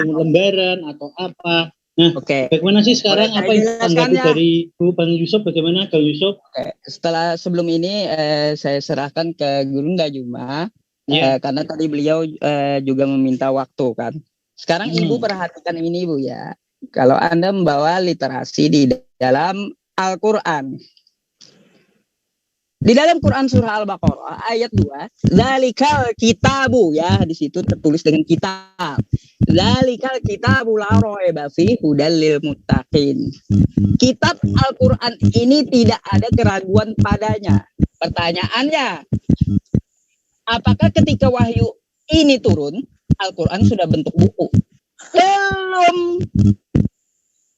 F: Lembaran atau apa. Nah, bagaimana sih sekarang apa yang tanggapi dari Bang Yusuf? Bagaimana Bang Yusuf?
G: Sebelum ini saya serahkan ke Guru Ndajuma karena tadi beliau juga meminta waktu kan. Sekarang Ibu perhatikan ini Ibu ya. Kalau Anda membawa literasi di dalam Al-Quran. Di dalam Quran surah Al-Baqarah ayat 2, zalikal kitabu ya, di situ tertulis dengan kitab. Zalikal kitabu la raiba fihi hudal lil muttaqin. Kitab Al-Quran ini tidak ada keraguan padanya. Pertanyaannya, apakah ketika wahyu ini turun, Al-Quran sudah bentuk buku? Belum.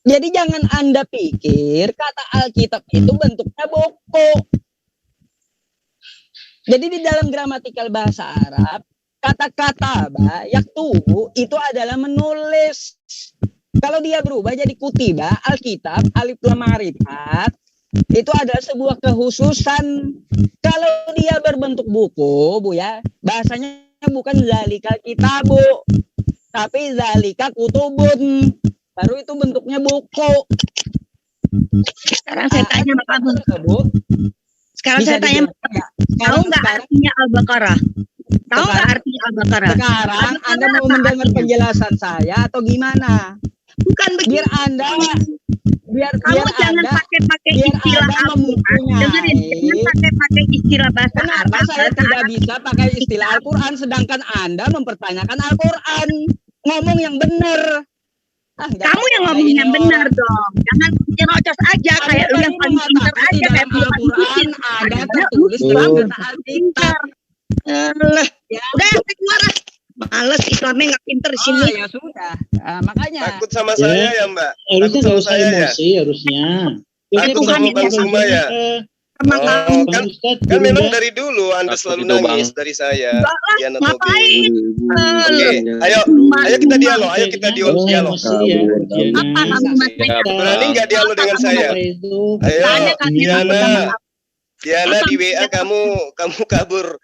G: Jadi jangan Anda pikir kata Alkitab itu bentuknya buku. Jadi di dalam gramatikal bahasa Arab, kata-kata yaktubu itu adalah menulis. Kalau dia berubah jadi kutiba, Alkitab, alif lam ma'rifat, itu adalah sebuah kekhususan. Kalau dia berbentuk buku, Bu ya, bahasanya bukan zalikal kitabu, tapi zalika kutubun. Baru itu bentuknya buku.
L: Sekarang saya tanya Pak Kamu. Sekarang saya tanya, tahu nggak artinya Al-Baqarah? Tahu nggak artinya Al-Baqarah?
G: Sekarang Anda mau mendengar penjelasan saya atau gimana?
L: Bukan begitu.
G: Biar
L: kamu jangan pakai istilah Al-Quran. Dengerin, jangan pakai istilah bahasa Arab.
G: Kenapa saya tidak bisa pakai istilah Al-Quran sedangkan Anda mempertanyakan Al-Quran? Ngomong yang benar.
L: Kamu yang ngomong yang benar dong. Jangan nyerocos aja kayak lu yang paling pintar aja kayak
G: Al-Quran ada tertulis dalam Alkitab.
L: Udah keluar. Males Islamnya nggak pinter di sini.
G: Ya sudah. Makanya.
I: Takut sama saya ya Mbak.
F: Harusnya nggak usah emosi harusnya.
I: Takut sama Bang Suma ya. Kan memang dari dulu Anda selalu nangis dari saya.
L: Ngapain?
I: Ayo kita dialog. Ayo kita dialog.
L: Apa kamu masih
I: berani nggak dialog dengan saya? Ayo, Diana di WA kamu kabur.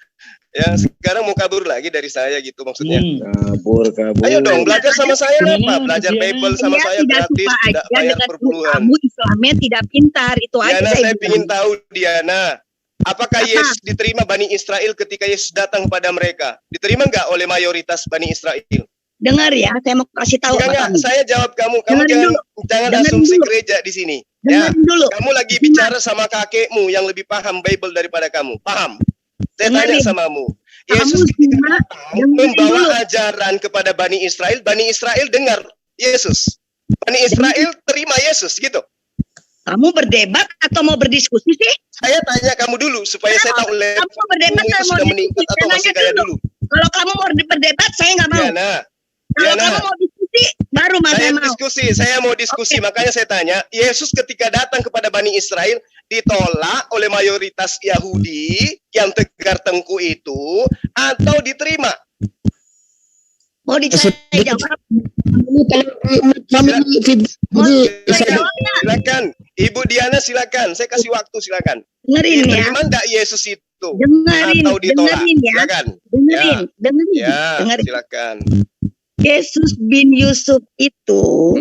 I: Ya sekarang mau kabur lagi dari saya gitu maksudnya.
A: Kabur.
I: Ayo dong belajar sama saya apa? Belajar Bible sama saya gratis, tidak bayar per bulan.
L: Kamu Islamnya tidak pintar itu aja.
I: Diana saya ingin tahu Diana, apakah Yesus diterima Bani Israel ketika Yesus datang kepada mereka? Diterima nggak oleh mayoritas Bani Israel?
L: Dengar ya, saya mau kasih tahu.
I: Enggak, saya jawab kamu jangan asumsi gereja di sini. Ya, kamu lagi bicara sama kakekmu yang lebih paham Bible daripada kamu. Paham? Saya tanya samamu, Yesus membawa ajaran kepada Bani Israel dengar Yesus. Bani Israel terima Yesus gitu.
L: Kamu berdebat atau mau berdiskusi sih?
I: Saya tanya kamu dulu supaya saya tahu
L: kamu berdebat
I: itu sudah meningkat atau masih kayak dulu.
L: Kalau kamu mau berdebat, saya nggak mau. Kalau kamu mau diskusi, baru saya mau.
I: Saya mau diskusi, makanya saya tanya, Yesus ketika datang kepada Bani Israel ditolak oleh mayoritas Yahudi yang tegar tengku itu atau diterima?
L: Mau dijawab?
I: Silakan, Ibu Diana silakan. Saya kasih waktu silakan.
L: Dengerin ya.
I: Diterima enggak Yesus itu?
L: Dengerin,
I: atau ditolak?
L: Dengerin ya.
I: Silakan.
L: Dengerin.
I: Ya, silakan.
L: Yesus bin Yusuf itu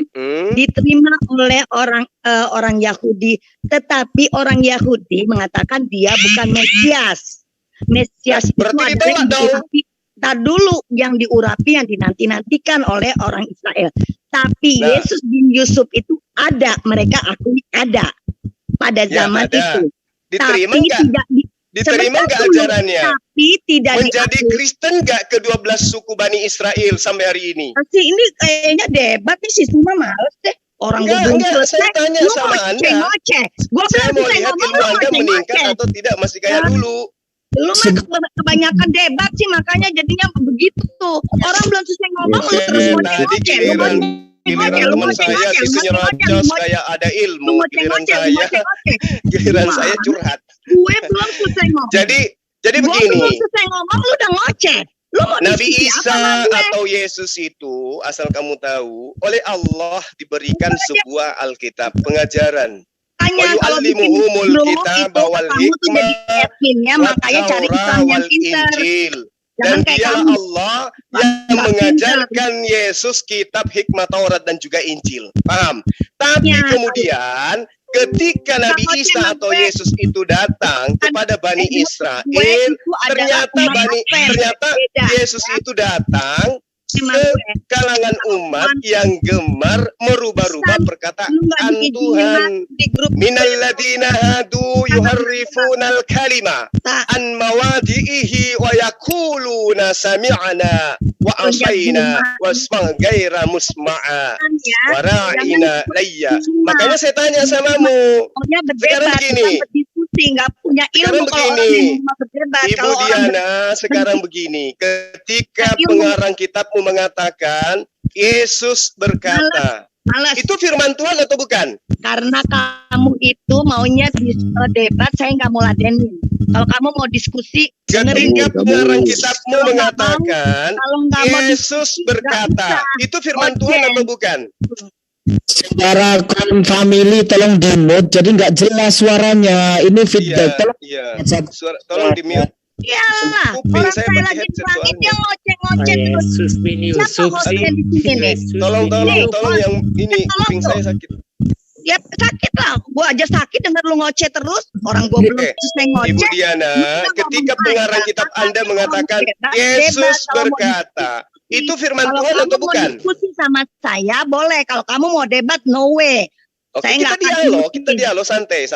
L: diterima oleh orang Yahudi, tetapi orang Yahudi mengatakan dia bukan Mesias. Mesias itu adalah yang diurapi. Tar dulu yang diurapi, yang dinanti-nantikan oleh orang Israel. Tapi Yesus bin Yusuf itu ada, mereka akui ada pada zaman itu.
I: Diterima enggak? Diterima nggak ajarannya?
L: Tapi tidak
I: menjadi Kristen nggak ke-12 suku Bani Israel sampai hari ini?
L: Ini kayaknya debat nih sih, cuma males deh. Orang
I: enggak, saya tanya sama Anda.
L: Saya
I: mau lihat ilmu Anda meningkat atau tidak, masih kayak dulu.
L: Lu mah kebanyakan debat sih, makanya jadinya begitu tuh. Orang belum selesai ngomong, lu terus ngoceh.
I: Giliran teman saya situ nyerocos kayak ada ilmu, giliran saya curhat.
L: Gue belum selesai ngomong.
I: Jadi begini.
L: Gue belum selesai ngomong, lu udah ngoceh.
I: Nabi Isa atau Yesus itu, asal kamu tahu, oleh Allah diberikan sebuah Alkitab, pengajaran. Wayu'allimuhumul kitab wal hikmah wal Injil. Dan dialah Allah yang mengajarkan Yesus kitab, hikmah, Taurat dan juga Injil. Paham? Tapi kemudian ketika Nabi Isa atau Yesus itu datang kepada Bani Israel, ternyata Yesus itu datang ke kalangan umat yang gemar merubah-rubah perkataan Tuhan. Minal ladina hadu yuharrifunal kalima an mawadi'ihi wa yaquluna sami'na wa asaina wasma' ghaira musma'a wa ra'ina layya. Makanya saya tanya samamu. Sekarang begini.
L: Nggak punya ilmu.
I: Sekarang begini, Ibu Diana, sekarang begini, ketika pengarang kitabmu mengatakan Yesus berkata, itu firman Tuhan atau bukan?
L: Karena kamu itu maunya debat, saya nggak mau ladenin. Kalau kamu mau diskusi,
I: ketika pengarang kitabmu mengatakan Yesus berkata, itu firman Tuhan atau bukan?
A: Saudara kaum family tolong di-mute, jadi nggak jelas suaranya. Ini feedback.
I: Tolong di-mute.
L: Iyalah, orang saya lagi bilangin dia ngoceh-ngoceh terus.
K: Yesus bin Yusuf.
I: Tolong yang ini, kuping saya sakit.
L: Ya sakit lah, gue aja sakit denger lu ngoceh terus. Orang gue belum selesai ngoceh.
I: Ibu Diana, ketika pengarang kitab Anda mengatakan Yesus berkata, itu firman Tuhan atau bukan? Kalau kamu mau diskusi sama saya, boleh. Kalau kamu mau debat, no way. Oke, kita dialog santai.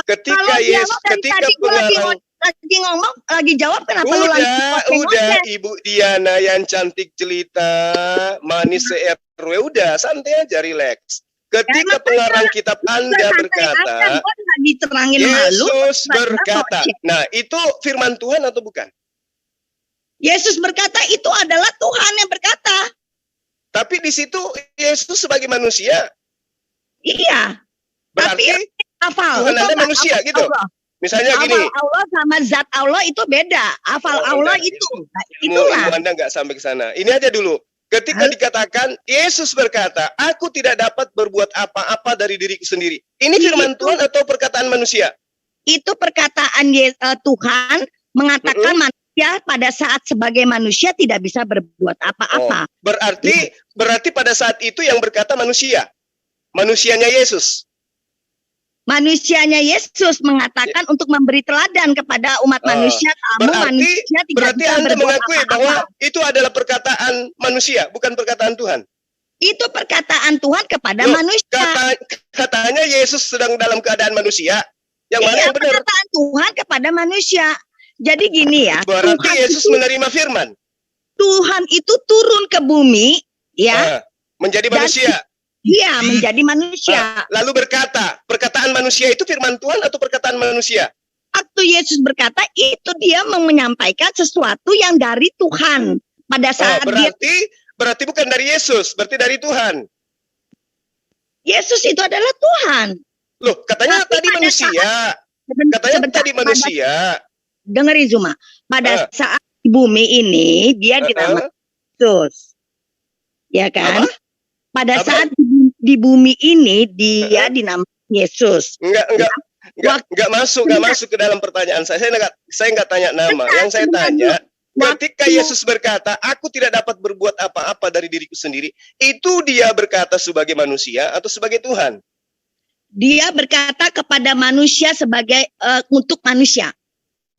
I: Ketika Yesus, ketika pengarang
L: lagi ngomong, lagi jawab, kenapa lu lagi
I: udah Ibu Diana yang cantik jelita, manis se-RW, udah santai aja, relax. Ketika pengarang kitab Anda berkata, Yesus berkata, nah itu firman Tuhan atau bukan?
L: Yesus berkata itu adalah Tuhan yang berkata.
I: Tapi di situ Yesus sebagai manusia.
L: Iya.
I: Berarti Tuhan Anda manusia gitu. Misalnya gini.
L: Allah sama zat Allah itu beda. Hafal Allah itu. Nah, itulah.
I: Anda nggak sampai ke sana. Ini aja dulu. Ketika dikatakan Yesus berkata, aku tidak dapat berbuat apa-apa dari diriku sendiri. Ini firman Tuhan atau perkataan manusia?
L: Itu perkataan Tuhan mengatakan manusia pada saat sebagai manusia tidak bisa berbuat apa-apa.
I: Berarti pada saat itu yang berkata manusia. Manusianya Yesus.
L: Manusianya Yesus mengatakan untuk memberi teladan kepada umat manusia.
I: Berarti Anda mengakui bahwa itu adalah perkataan manusia, bukan perkataan Tuhan.
L: Itu perkataan Tuhan kepada manusia.
I: Katanya Yesus sedang dalam keadaan manusia. Yang mana yang benar?
L: Perkataan Tuhan kepada manusia. Jadi gini ya.
I: Berarti Yesus menerima firman.
L: Tuhan itu turun ke bumi, ya.
I: Menjadi manusia.
L: Iya, menjadi manusia.
I: Lalu berkata, perkataan manusia itu firman Tuhan atau perkataan manusia?
L: Waktu Yesus berkata, itu dia menyampaikan sesuatu yang dari Tuhan. Pada saat
I: berarti bukan dari Yesus, berarti dari Tuhan.
L: Yesus itu adalah Tuhan.
I: Loh, katanya tadi manusia. Katanya tadi manusia.
L: Dengerin Zuma. Pada saat di bumi ini, dia dinamakan Yesus. Ya kan? Pada saat di bumi ini dia dinamakan Yesus.
I: Enggak masuk ke dalam pertanyaan saya. Saya enggak tanya nama. Yang saya tanya, ketika Yesus berkata, aku tidak dapat berbuat apa-apa dari diriku sendiri, itu dia berkata sebagai manusia atau sebagai Tuhan?
L: Dia berkata kepada manusia sebagai untuk manusia.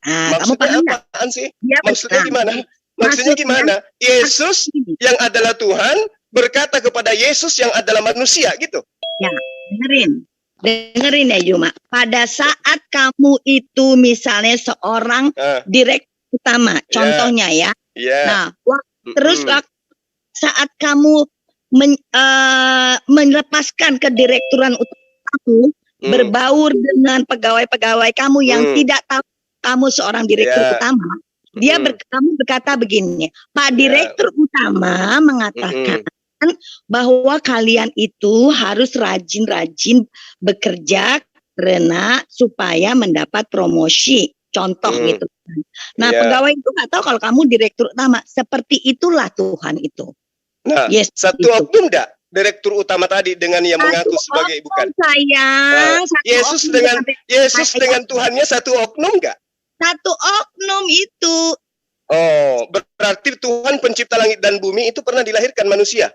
L: Nah,
I: maksudnya apaan sih? Maksudnya gimana? Maksudnya gimana? Yesus yang adalah Tuhan berkata kepada Yesus yang adalah manusia gitu.
L: Ya, dengerin ya Juma. Pada saat kamu itu misalnya seorang direktur utama, contohnya ya. Nah, terus saat kamu melepaskan kedirekturan utama, berbaur dengan pegawai-pegawai kamu yang tidak tahu kamu seorang direktur utama. Kamu berkata begini, Pak Direktur Utama mengatakan bahwa kalian itu harus rajin-rajin bekerja karena supaya mendapat promosi, contoh gitu. Nah, pegawai itu nggak tahu kalau kamu direktur utama. Seperti itulah Tuhan itu.
I: Nah, satu oknum enggak direktur utama tadi dengan yang mengaku sebagai bukan?
L: Sayang,
I: Yesus dengan Tuhannya satu oknum enggak?
L: Satu oknum itu.
I: Oh, berarti Tuhan pencipta langit dan bumi itu pernah dilahirkan manusia?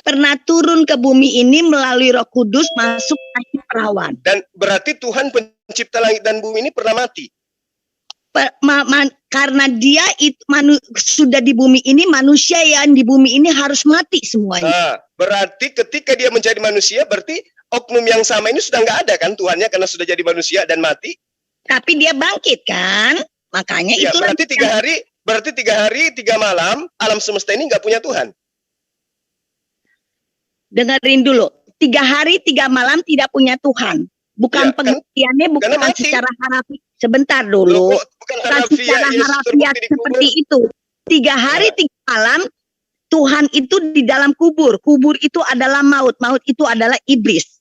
L: Pernah turun ke bumi ini melalui Roh Kudus masuk ke perawan.
I: Dan berarti Tuhan pencipta langit dan bumi ini pernah mati?
L: Karena dia itu sudah di bumi ini, manusia yang di bumi ini harus mati semuanya.
I: Nah, berarti ketika dia menjadi manusia, berarti oknum yang sama ini sudah nggak ada kan Tuhannya karena sudah jadi manusia dan mati?
L: Tapi dia bangkit kan, makanya itu.
I: Berarti 3 hari 3 malam alam semesta ini nggak punya Tuhan.
L: Dengerin dulu, 3 hari 3 malam tidak punya Tuhan. Bukan pengertiannya, bukan secara harafiah. Sebentar dulu. Bukan secara harafiah seperti itu. 3 hari 3 malam Tuhan itu di dalam kubur. Kubur itu adalah maut. Maut itu adalah iblis.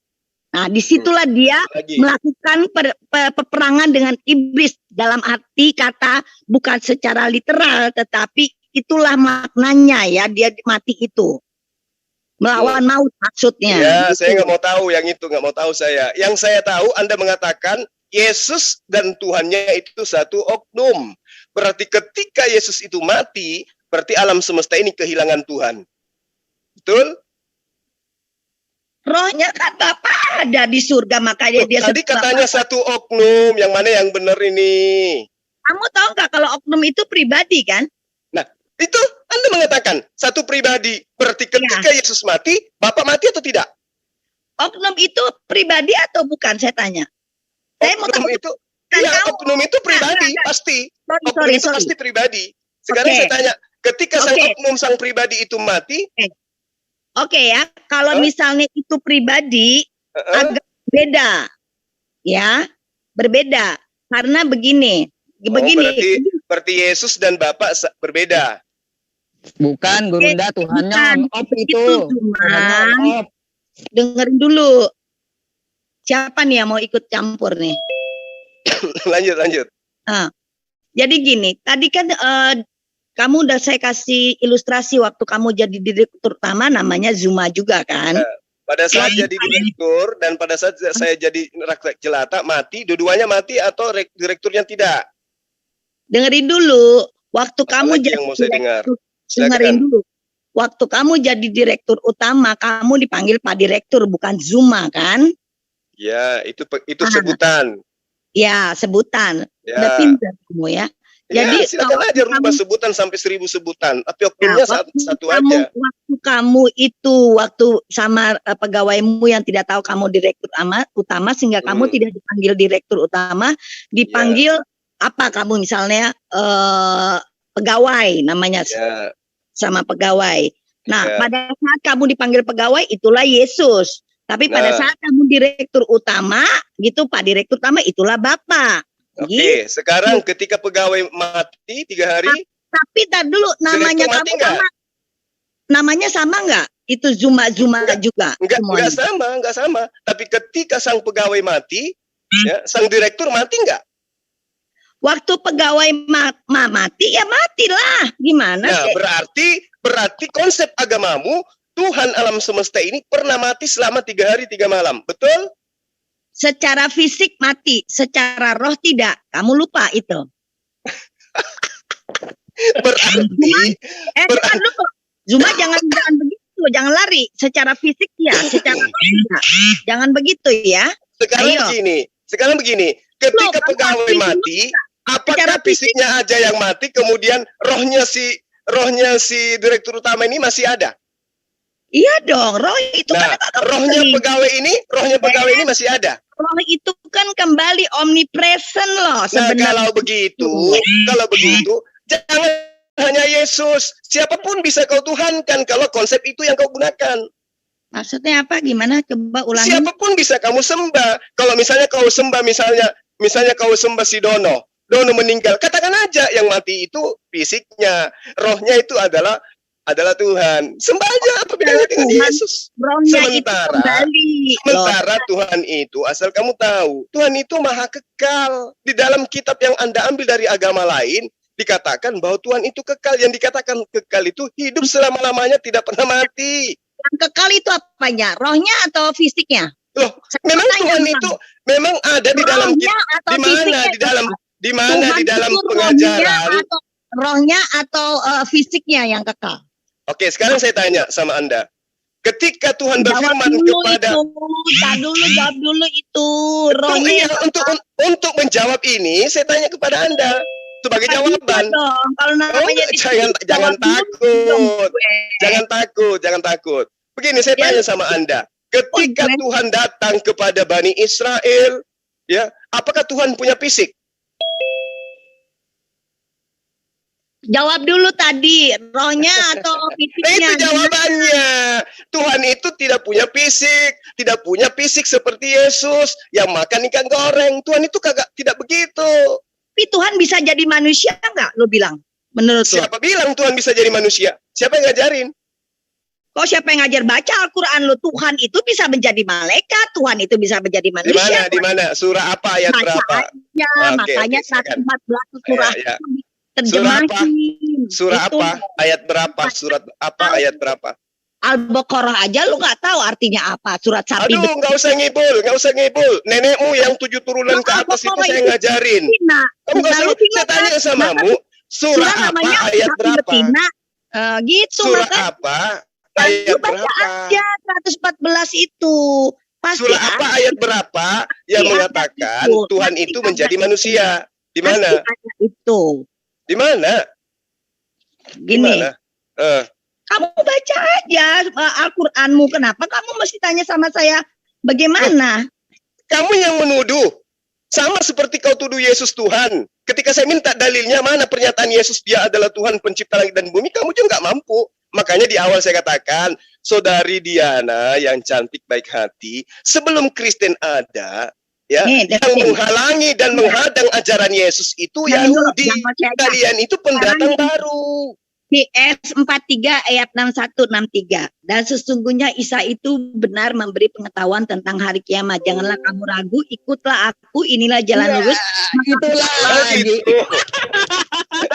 L: Nah, disitulah dia melakukan peperangan dengan iblis dalam arti kata bukan secara literal, tetapi itulah maknanya ya, dia mati itu. Melawan maut maksudnya.
I: Ya, gitu. Saya nggak mau tahu yang itu, nggak mau tahu saya. Yang saya tahu Anda mengatakan Yesus dan Tuhannya itu satu oknum. Berarti ketika Yesus itu mati, berarti alam semesta ini kehilangan Tuhan. Betul?
L: Rohnya kan Bapak ada di surga, makanya dia
I: tadi katanya satu oknum, yang mana yang benar ini?
L: Kamu tahu nggak kalau oknum itu pribadi kan?
I: Nah, itu Anda mengatakan satu pribadi, berarti ketika Yesus mati, Bapak mati atau tidak?
L: Oknum itu pribadi atau bukan? Saya tanya. Saya mau tahu
I: itu. Iya, oknum itu pribadi, pasti. Oknum itu pasti pribadi. Sekarang saya tanya, ketika sang oknum, sang pribadi itu mati,
L: Oke ya, kalau misalnya itu pribadi agak beda, ya, berbeda. Karena begini.
I: Berarti Yesus dan Bapak berbeda.
G: Bukan, Gurunda, Tuhannya on-off itu.
L: Dengerin dulu. Siapa nih yang mau ikut campur nih?
I: Lanjut.
L: Jadi gini, tadi kan kamu udah saya kasih ilustrasi waktu kamu jadi direktur utama, namanya Zuma juga kan?
I: Pada saat jadi direktur dan pada saat saya jadi rakyat jelata mati, dua-duanya mati atau direkturnya tidak?
L: Dengerin dulu, waktu kamu jadi
I: yang mau saya dengar.
L: Dengerin dulu. Waktu kamu jadi direktur utama, kamu dipanggil Pak Direktur, bukan Zuma kan?
I: Ya, itu sebutan.
L: Ya, sebutan.
I: Ya.
L: Udah pintar kamu ya. Jadi
I: silakan aja rubah sebutan sampai 1000 sebutan. Tapi oknumnya satu aja.
L: Waktu kamu itu sama pegawaimu yang tidak tahu kamu direktur utama sehingga kamu tidak dipanggil direktur utama, dipanggil apa kamu misalnya pegawai namanya sama pegawai. Nah, pada saat kamu dipanggil pegawai itulah Yesus. Tapi pada saat kamu direktur utama gitu, Pak Direktur utama itulah Bapak.
I: Oke, sekarang ketika pegawai mati 3 hari.
L: Tapi tar dulu, namanya kamu sama. Namanya sama nggak? Itu Zuma juga.
I: Enggak sama. Tapi ketika sang pegawai mati, sang direktur mati nggak?
L: Waktu pegawai mati ya matilah. Gimana?
I: Nah, berarti konsep agamamu, Tuhan alam semesta ini pernah mati selama 3 hari 3 malam, betul?
L: Secara fisik mati, secara roh tidak. Kamu lupa itu.
I: Berarti
L: Zuma jangan begitu, jangan lari. Secara fisik ya, secara roh tidak. Jangan begitu ya.
I: Sekarang begini. Ketika pegawai mati, apakah fisiknya aja yang mati, kemudian rohnya si direktur utama ini masih ada?
L: Iya dong, roh itu kan
I: rohnya pegawai ini masih ada.
L: Roh itu kan kembali omnipresent loh sebenarnya.
I: Nah, kalau begitu, jangan hanya Yesus. Siapapun bisa kau tuhankan kalau konsep itu yang kau gunakan.
L: Maksudnya apa? Gimana? Coba ulangi.
I: Siapapun bisa kamu sembah. Kalau misalnya kau sembah misalnya kau sembah si Dono meninggal, katakan aja yang mati itu fisiknya, rohnya itu adalah Tuhan. Sembah aja apa bedanya dengan Yesus. Sementara Tuhan itu, asal kamu tahu, Tuhan itu maha kekal. Di dalam kitab yang Anda ambil dari agama lain, dikatakan bahwa Tuhan itu kekal. Yang dikatakan kekal itu hidup selama-lamanya, tidak pernah mati.
L: Yang kekal itu apanya? Rohnya atau fisiknya?
I: Loh, memang Tuhan itu memang ada di dalam kitab. Di mana di dalam pengajaran?
L: Rohnya atau fisiknya yang kekal?
I: Oke, sekarang saya tanya sama Anda. Ketika Tuhan berfirman kepada...
L: Jawab dulu itu.
I: Rohnya untuk menjawab ini, saya tanya kepada Anda. Sebagai jawaban. Jangan takut. Begini, saya tanya sama Anda. Ketika Tuhan datang kepada Bani Israel, ya, apakah Tuhan punya fisik?
L: Jawab dulu tadi, rohnya atau fisiknya?
I: Itu jawabannya. Tuhan itu tidak punya fisik seperti Yesus yang makan ikan goreng. Tuhan itu tidak begitu.
L: Tapi Tuhan bisa jadi manusia nggak? Lo bilang, menurut lo?
I: Siapa bilang Tuhan bisa jadi manusia? Siapa yang ngajarin?
L: Kok siapa yang ngajar? Baca Al-Quran lo. Tuhan itu bisa menjadi malaikat. Tuhan itu bisa menjadi manusia.
I: Di mana? Surah apa? Ayat berapa?
L: Makanya 114 surah.
I: Surah apa? Ayat berapa? Surat apa? Ayat berapa?
L: Al-Baqarah aja lu nggak tahu artinya apa. Surat sapi.
I: Aduh, nggak usah ngibul. Nenekmu yang 7 turunan ke atas itu saya ngajarin. Kamu nggak usah. Saya tanya samamu. Surah apa? Ayat berapa?
L: Gitu.
I: Surah apa? ayat
L: baca
I: berapa?
L: aja 114 itu. Pasti
I: Surah apa ayat berapa yang mengatakan Tuhan itu menjadi manusia? Di mana?
L: Itu.
I: Di mana?
L: Gini. Kamu baca aja Al-Qur'anmu. Kenapa kamu mesti tanya sama saya bagaimana?
I: Kamu yang menuduh. Sama seperti kau tuduh Yesus Tuhan. Ketika saya minta dalilnya, mana pernyataan Yesus dia adalah Tuhan pencipta langit dan bumi, kamu juga nggak mampu. Makanya di awal saya katakan, saudari Diana yang cantik baik hati, sebelum Kristen ada, ya, yang menghalangi dan menghadang ajaran Yesus itu Yahudi. Kalian itu pendatang baru.
L: PS 43 ayat 61-63. Dan sesungguhnya Isa itu benar memberi pengetahuan tentang hari kiamat. Janganlah kamu ragu, ikutlah aku, inilah jalan lurus.
G: Itulah lagi.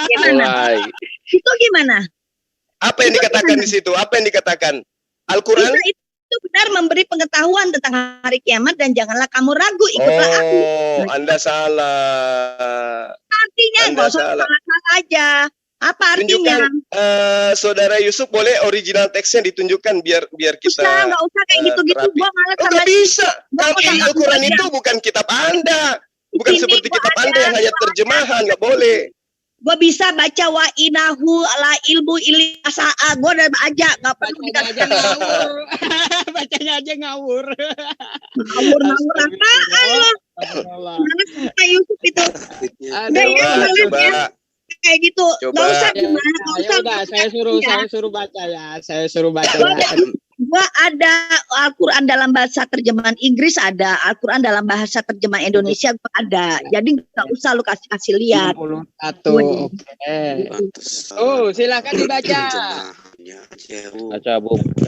L: Gimana? Itu gimana?
I: Apa yang dikatakan di situ? Apa yang dikatakan? Al-Quran?
L: Isa itu benar memberi pengetahuan tentang hari kiamat dan janganlah kamu ragu, ikutlah aku.
I: Anda salah.
L: Artinya nggak usah salah aja. Apa artinya?
I: Saudara Yusuf, boleh original teksnya ditunjukkan biar kita.
L: Nggak usah kayak gitu-gitu. Gua malas sama
I: bisa. Al-Quran itu bukan kitab Anda, bukan seperti kitab Anda yang hanya terjemahan, nggak boleh.
L: Gua bisa baca wa inahu la ilmu ilisa'a. Gua udah aja, nggak perlu dikasih ngawur.
G: Bacanya aja ngawur.
L: Ngawur apaan lo? Mana Yusuf itu?
I: Coba.
L: Kayak gitu, nggak usah gimana, nggak usah.
G: Udah, saya suruh baca ya,
L: Gua ada Al-Quran dalam bahasa terjemahan Inggris, ada Al-Quran dalam bahasa terjemahan Indonesia ada. Jadi nggak usah lu kasih lihat.
G: 51. Oke. Oh, silakan dibaca.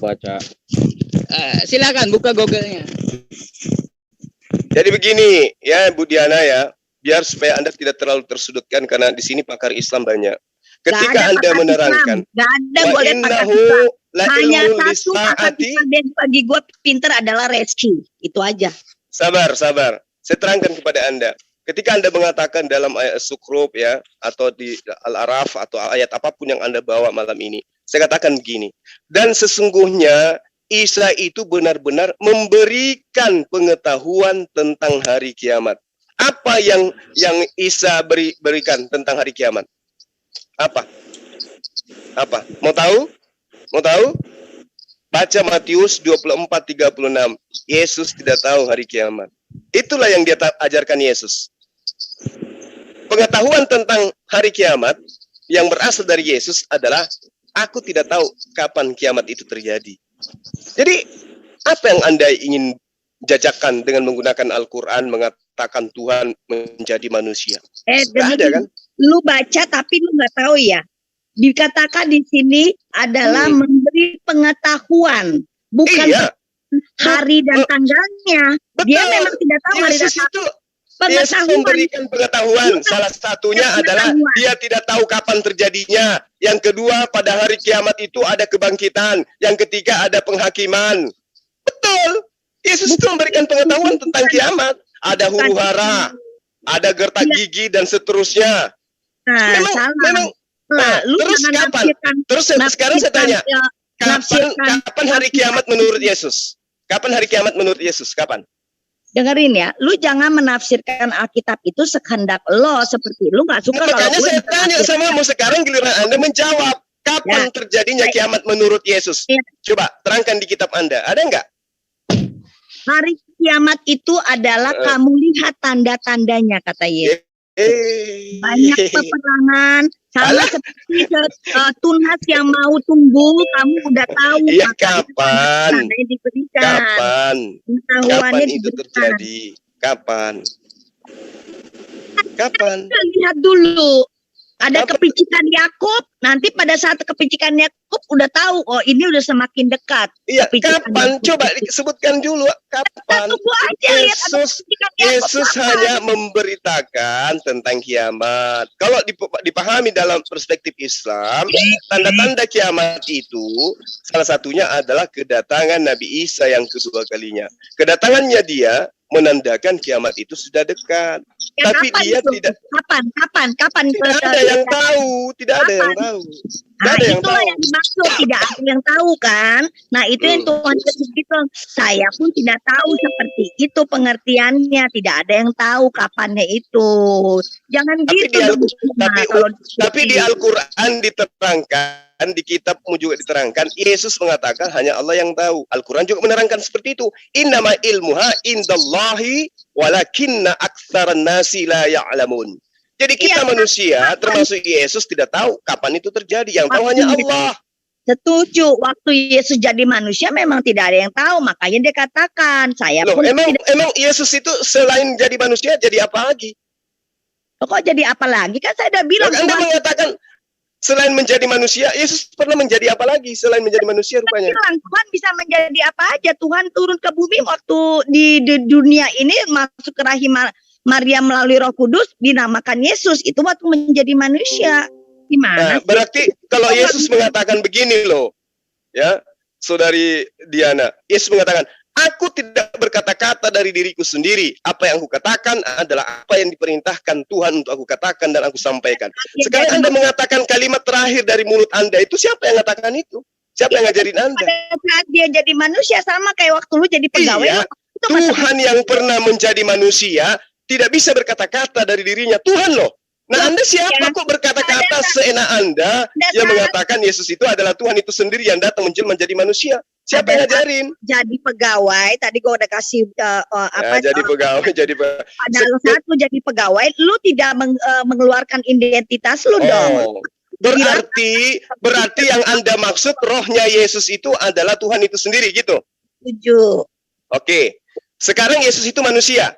G: Baca. Silakan buka Google-nya.
I: Jadi begini ya Bu Diana ya. Biar supaya Anda tidak terlalu tersudutkan karena di sini pakar Islam banyak. Ketika Anda menerangkan,
L: nggak ada boleh pakar Islam. Hanya satu pakar Islam dan bagi gue pinter adalah Reski. Itu aja.
I: Sabar. Saya terangkan kepada Anda. Ketika Anda mengatakan dalam ayat Sukhruf ya, atau di Al-Araf atau ayat apapun yang Anda bawa malam ini, saya katakan begini. Dan sesungguhnya Isa itu benar-benar memberikan pengetahuan tentang hari kiamat. Apa yang Isa berikan tentang hari kiamat? Apa? Mau tahu? Baca Matius 24:36. Yesus tidak tahu hari kiamat. Itulah yang dia ajarkan Yesus. Pengetahuan tentang hari kiamat yang berasal dari Yesus adalah aku tidak tahu kapan kiamat itu terjadi. Jadi apa yang Anda ingin jajakan dengan menggunakan Al-Quran mengatakan Tuhan menjadi manusia? Ada kan?
L: Lu baca tapi lu nggak tahu ya. Dikatakan di sini adalah memberi pengetahuan, bukan hari dan tanggalnya. Dia memang tidak tahu hari dan tanggal.
I: Yesus memberikan pengetahuan. Salah satunya adalah dia tidak tahu kapan terjadinya. Yang kedua, pada hari kiamat itu ada kebangkitan. Yang ketiga, ada penghakiman. Betul. Yesus itu memberikan pengetahuan tentang kiamat. Ada huru hara, ada gertak gigi dan seterusnya. Memang. Terus kapan? Terus sekarang saya tanya, kapan hari kiamat menurut Yesus? Kapan hari kiamat menurut Yesus? Kapan?
L: Dengerin ya, lu jangan menafsirkan Alkitab itu sekehendak lo, seperti lu nggak suka.
I: Makanya saya tanya sama kamu sekarang, giliran Anda menjawab. Kapan terjadinya kiamat menurut Yesus? Coba terangkan di kitab Anda, ada nggak?
L: Hari kiamat itu adalah kamu lihat tanda-tandanya, kata Yesus. Banyak peperangan, sama seperti tunas yang mau tumbuh, kamu udah tahu.
I: Iya, kapan itu terjadi? Kapan?
L: Lihat dulu. Ada kepicikan Yakub, nanti pada saat kepicikan Yakub udah tahu, oh ini udah semakin dekat.
I: Iya, kapan? Coba sebutkan dulu kapan. Yesus hanya memberitakan tentang kiamat. Kalau dipahami dalam perspektif Islam, tanda-tanda kiamat itu salah satunya adalah kedatangan Nabi Isa yang kedua kalinya. Kedatangannya dia menandakan kiamat itu sudah dekat.
L: Ya,
I: Tapi dia
L: itu?
I: tidak.
L: Kapan?
I: Tidak ada yang tahu. Tidak ada yang tahu. Tidak ada yang tahu.
L: Yang dimaksud, tidak ada yang tahu kan. Nah itu yang Tuhan Yesus bilang, saya pun tidak tahu seperti itu pengertiannya. Tidak ada yang tahu kapannya itu. Jangan
I: tapi
L: gitu.
I: Tapi di Al-Quran diterangkan, di kitabmu juga diterangkan, Yesus mengatakan hanya Allah yang tahu. Al-Quran juga menerangkan seperti itu. Innama ilmuha indallahi walakinna aktsaran nasi la ya'lamun. Jadi kita manusia, termasuk Yesus, tidak tahu kapan itu terjadi. Yang tahu hanya Allah.
L: Setuju. Waktu Yesus jadi manusia memang tidak ada yang tahu. Makanya dia katakan, saya pun
I: emang Yesus itu selain jadi manusia, jadi apa lagi?
L: Kok jadi apa lagi? Kan saya udah bilang.
I: Anda mengatakan selain menjadi manusia, Yesus pernah menjadi apa lagi selain menjadi manusia rupanya?
L: Tuhan bisa menjadi apa aja. Tuhan turun ke bumi waktu di dunia ini, masuk ke rahim Maria melalui Roh Kudus, dinamakan Yesus. Itu waktu menjadi manusia. Gimana?
I: Nah, berarti kalau Yesus mengatakan begini loh, ya, Saudari Diana, Yesus mengatakan, aku tidak berkata-kata dari diriku sendiri. Apa yang aku katakan adalah apa yang diperintahkan Tuhan untuk aku katakan dan aku sampaikan. Sekarang Anda mengatakan kalimat terakhir dari mulut Anda, itu siapa yang mengatakan itu? Siapa yang ngajarin Anda?
L: Pada saat dia jadi manusia, sama kayak waktu lu jadi pegawai.
I: Iya, Tuhan yang pernah menjadi manusia tidak bisa berkata-kata dari dirinya. Tuhan loh. Nah, Anda siapa kok berkata-kata seenak Anda yang mengatakan Yesus itu adalah Tuhan itu sendiri yang datang menjadi manusia? Siapa yang ngajarin?
L: Jadi pegawai, tadi gue udah kasih
I: jadi pegawai,
L: pada satu jadi pegawai, lu tidak mengeluarkan identitas lu dong.
I: Berarti yang Anda maksud rohnya Yesus itu adalah Tuhan itu sendiri gitu?
L: Setuju.
I: Oke. Sekarang Yesus itu manusia.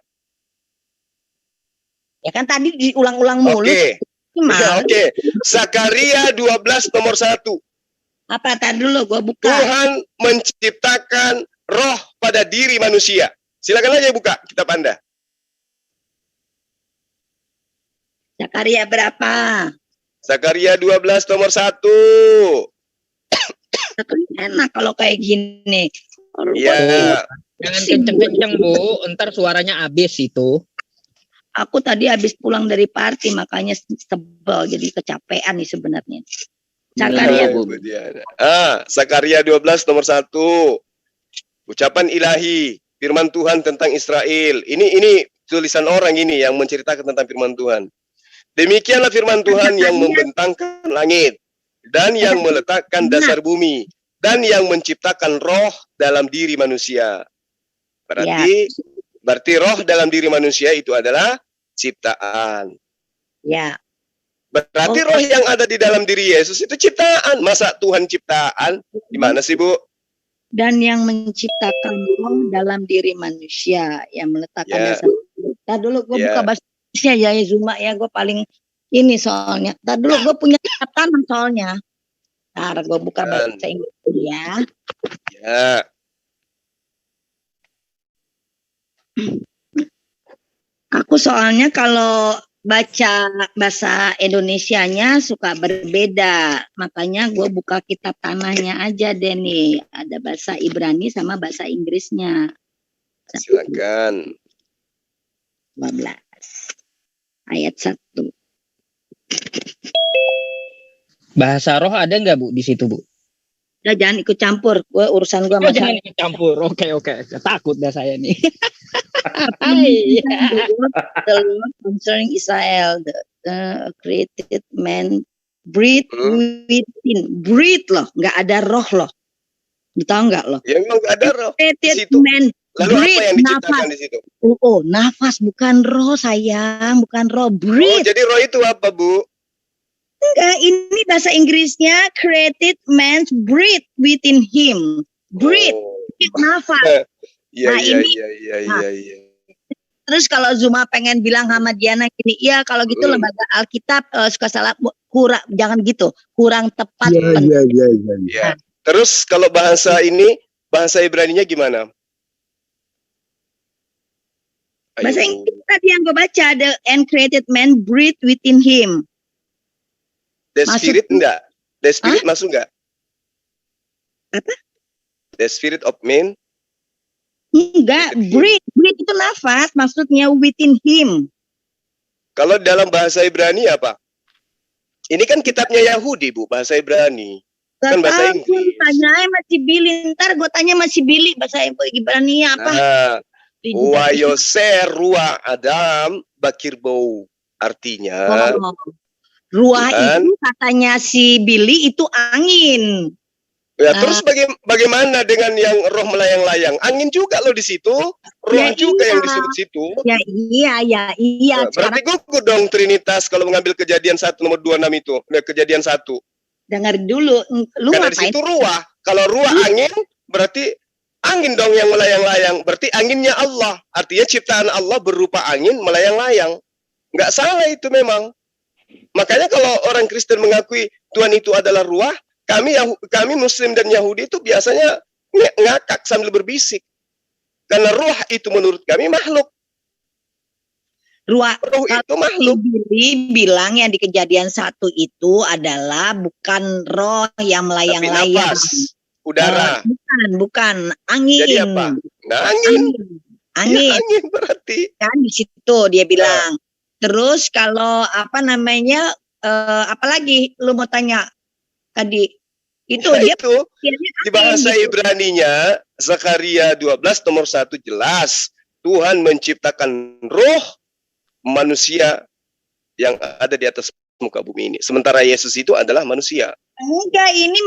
L: Ya kan tadi diulang-ulang mulu.
I: Oke. Zakaria 12 nomor 1.
L: Apa tadi dulu gua buka.
I: Tuhan menciptakan roh pada diri manusia. Silakan aja buka kitab Anda.
L: Zakaria berapa?
I: Zakaria 12 nomor 1.
L: Enak kalau kayak gini.
I: Iya.
G: Jangan kenceng-kenceng, Bu. Ntar suaranya habis itu.
L: Aku tadi habis pulang dari party, makanya sebel, jadi kecapean nih sebenarnya.
I: Zakaria 12 nomor 1. Ucapan ilahi, firman Tuhan tentang Israel. Ini tulisan orang ini yang menceritakan tentang firman Tuhan. Demikianlah firman Tuhan yang membentangkan langit dan yang meletakkan dasar bumi dan yang menciptakan roh dalam diri manusia. Berarti roh dalam diri manusia itu adalah ciptaan.
L: Ya.
I: Berarti roh yang ada di dalam diri Yesus itu ciptaan. Masa Tuhan ciptaan? Gimana sih, Bu?
L: Dan yang menciptakan roh dalam diri manusia, yang meletakkan dasar. Tadi dulu gue buka bahasa Indonesia ya, Zuma ya, gue paling ini soalnya. Tadi dulu gue punya catatan soalnya. Ntar gue buka bahasa Inggris ya.
I: Ya.
L: Aku soalnya kalau baca bahasa Indonesianya suka berbeda, makanya gue buka kitab tanahnya aja deh nih. Ada bahasa Ibrani sama bahasa Inggrisnya.
I: Silakan.
L: 12 ayat 1.
G: Bahasa roh ada nggak, Bu, di situ, Bu?
L: Udah, jangan ikut campur, urusan gue sama
G: jangan ikut campur. Oke. Takut dah saya nih.
L: The Lord concerning Israel, the created man, breathe within, breathe loh, nggak ada roh loh, tahu nggak loh?
I: Ya memang nggak ada roh.
L: Created man,
I: lalu breathe, apa yang diciptakan di situ?
L: Nafas, bukan roh sayang, bukan roh, breathe.
I: Jadi roh itu apa, Bu?
L: Enggak, ini bahasa Inggrisnya created man, breathe within him, breathe, nafas.
I: Iya.
L: Terus kalau Zuma pengen bilang sama Diana gini, iya kalau gitu lembaga Alkitab suka salah, jangan gitu, kurang tepat.
I: Iya. Terus kalau bahasa Ibraninya gimana?
L: Bahasa Inggris tadi yang gue baca, the and created man breathe within him.
I: The spirit enggak? The spirit masuk enggak?
L: Apa?
I: The spirit of man.
L: Enggak, breathe itu nafas, maksudnya within him.
I: Kalau dalam bahasa Ibrani apa? Ini kan kitabnya Yahudi, Bu, bahasa Ibrani. Kan bahasa Inggris.
L: Tanya masih Billy, ntar gue tanya masih Billy bahasa Ibrani apa?
I: Wa yose ruah Adam bakirbau. Artinya
L: ruah itu katanya si Billy itu angin.
I: Ya, terus bagaimana dengan yang roh melayang-layang? Angin juga loh di situ, roh juga yang disebut situ.
L: Ya iya.
I: Berarti gugur dong Trinitas kalau mengambil Kejadian 1 nomor 26 itu, Kejadian 1.
L: Dengar dulu, lu
I: karena di situ ruah. Kalau ruah angin, berarti angin dong yang melayang-layang. Berarti anginnya Allah. Artinya ciptaan Allah berupa angin melayang-layang. Nggak salah itu memang. Makanya kalau orang Kristen mengakui Tuhan itu adalah ruah, kami Muslim dan Yahudi itu biasanya ngakak sambil berbisik. Karena ruh itu menurut kami makhluk. Ruh itu makhluk.
L: Billy bilang yang di Kejadian 1 itu adalah bukan roh yang melayang-layang.
I: Nafas, udara.
L: Bukan. Angin.
I: Jadi apa? Nah, angin.
L: Angin.
I: Ya, angin berarti.
L: Kan di situ dia bilang. Terus kalau apalagi lu mau tanya tadi? Itu dia
I: itu di bahasa Ibraninya Zakaria 12 nomor 1 jelas Tuhan menciptakan roh manusia yang ada di atas muka bumi ini. Sementara Yesus itu adalah manusia.
L: Enggak, ini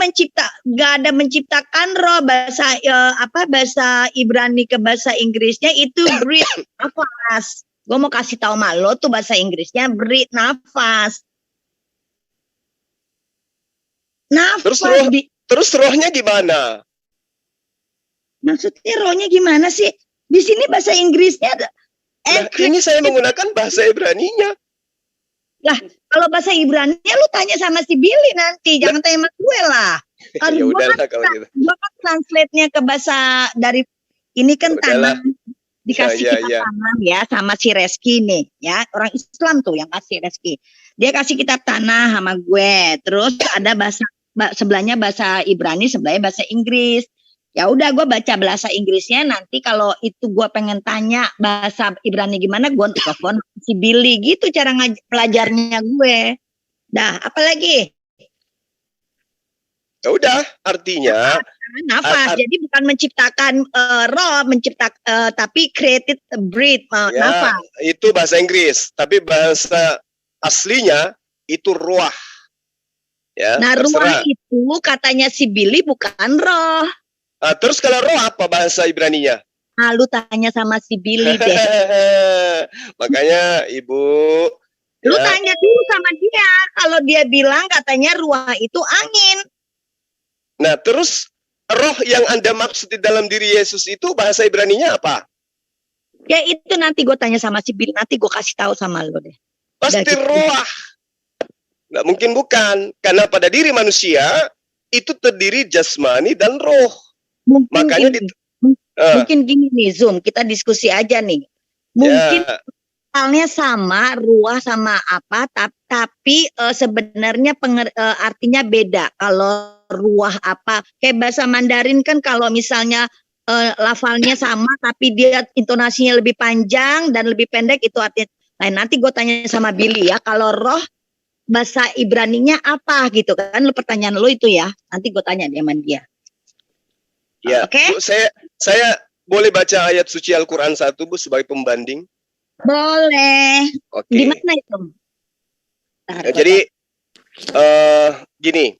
L: enggak ada menciptakan roh. Bahasa Ibrani ke bahasa Inggrisnya itu breathe, nafas. Gue mau kasih tahu lo tuh bahasa Inggrisnya breathe, nafas.
I: Terus rohnya gimana?
L: Maksudnya rohnya gimana sih? Di sini bahasa Inggrisnya ada.
I: Ini saya menggunakan bahasa Ibraninya.
L: Lah, kalau bahasa Ibraninya lu tanya sama si Billy nanti, jangan tanya sama gue lah.
I: Ya udahlah kalau gitu.
L: Gue kan translate-nya ke bahasa dari ini kan tanah dikasih kita tanah ya sama si Reski nih ya, orang Islam tuh yang kasih Reski. Dia kasih kitab tanah sama gue. Terus ada sebelahnya bahasa Ibrani, sebelahnya bahasa Inggris. Ya udah gue baca bahasa Inggrisnya, nanti kalau itu gue pengen tanya bahasa Ibrani gimana, gue telepon si Billy gitu cara pelajarnya gue. Dah, apalagi?
I: Ya udah, artinya
L: nafas. Jadi bukan menciptakan roh, tapi created breathe, nafas.
I: Itu bahasa Inggris, tapi bahasa aslinya itu ruah. Ya,
L: nah, ruah itu katanya si Billy bukan roh.
I: Terus kalau roh apa bahasa Ibraninya?
L: Nah, lu tanya sama si Billy deh.
I: Makanya Ibu,
L: lu tanya dulu sama dia. Kalau dia bilang katanya ruah itu angin.
I: Nah, terus roh yang Anda maksud di dalam diri Yesus itu bahasa Ibraninya apa?
L: Ya itu nanti gue tanya sama si Billy. Nanti gue kasih tahu sama lu deh.
I: Pasti ruah. Nggak mungkin bukan. Karena pada diri manusia itu terdiri jasmani dan roh.
L: Mungkin gini nih Zoom, kita diskusi aja nih. Mungkin halnya sama, ruah sama apa, tapi sebenarnya artinya beda. Kalau ruah apa, kayak bahasa Mandarin kan kalau misalnya lafalnya sama, tapi dia intonasinya lebih panjang dan lebih pendek, itu artinya. Nah, nanti gue tanya sama Billy ya, kalau roh bahasa Ibraninya apa gitu kan? Pertanyaan lo itu ya, nanti gue tanya dia sama dia.
I: Ya, Bu, saya boleh baca ayat suci Al-Quran 1, Bu, sebagai pembanding?
L: Boleh.
I: Oke.
L: Gimana itu?
I: Jadi, gini,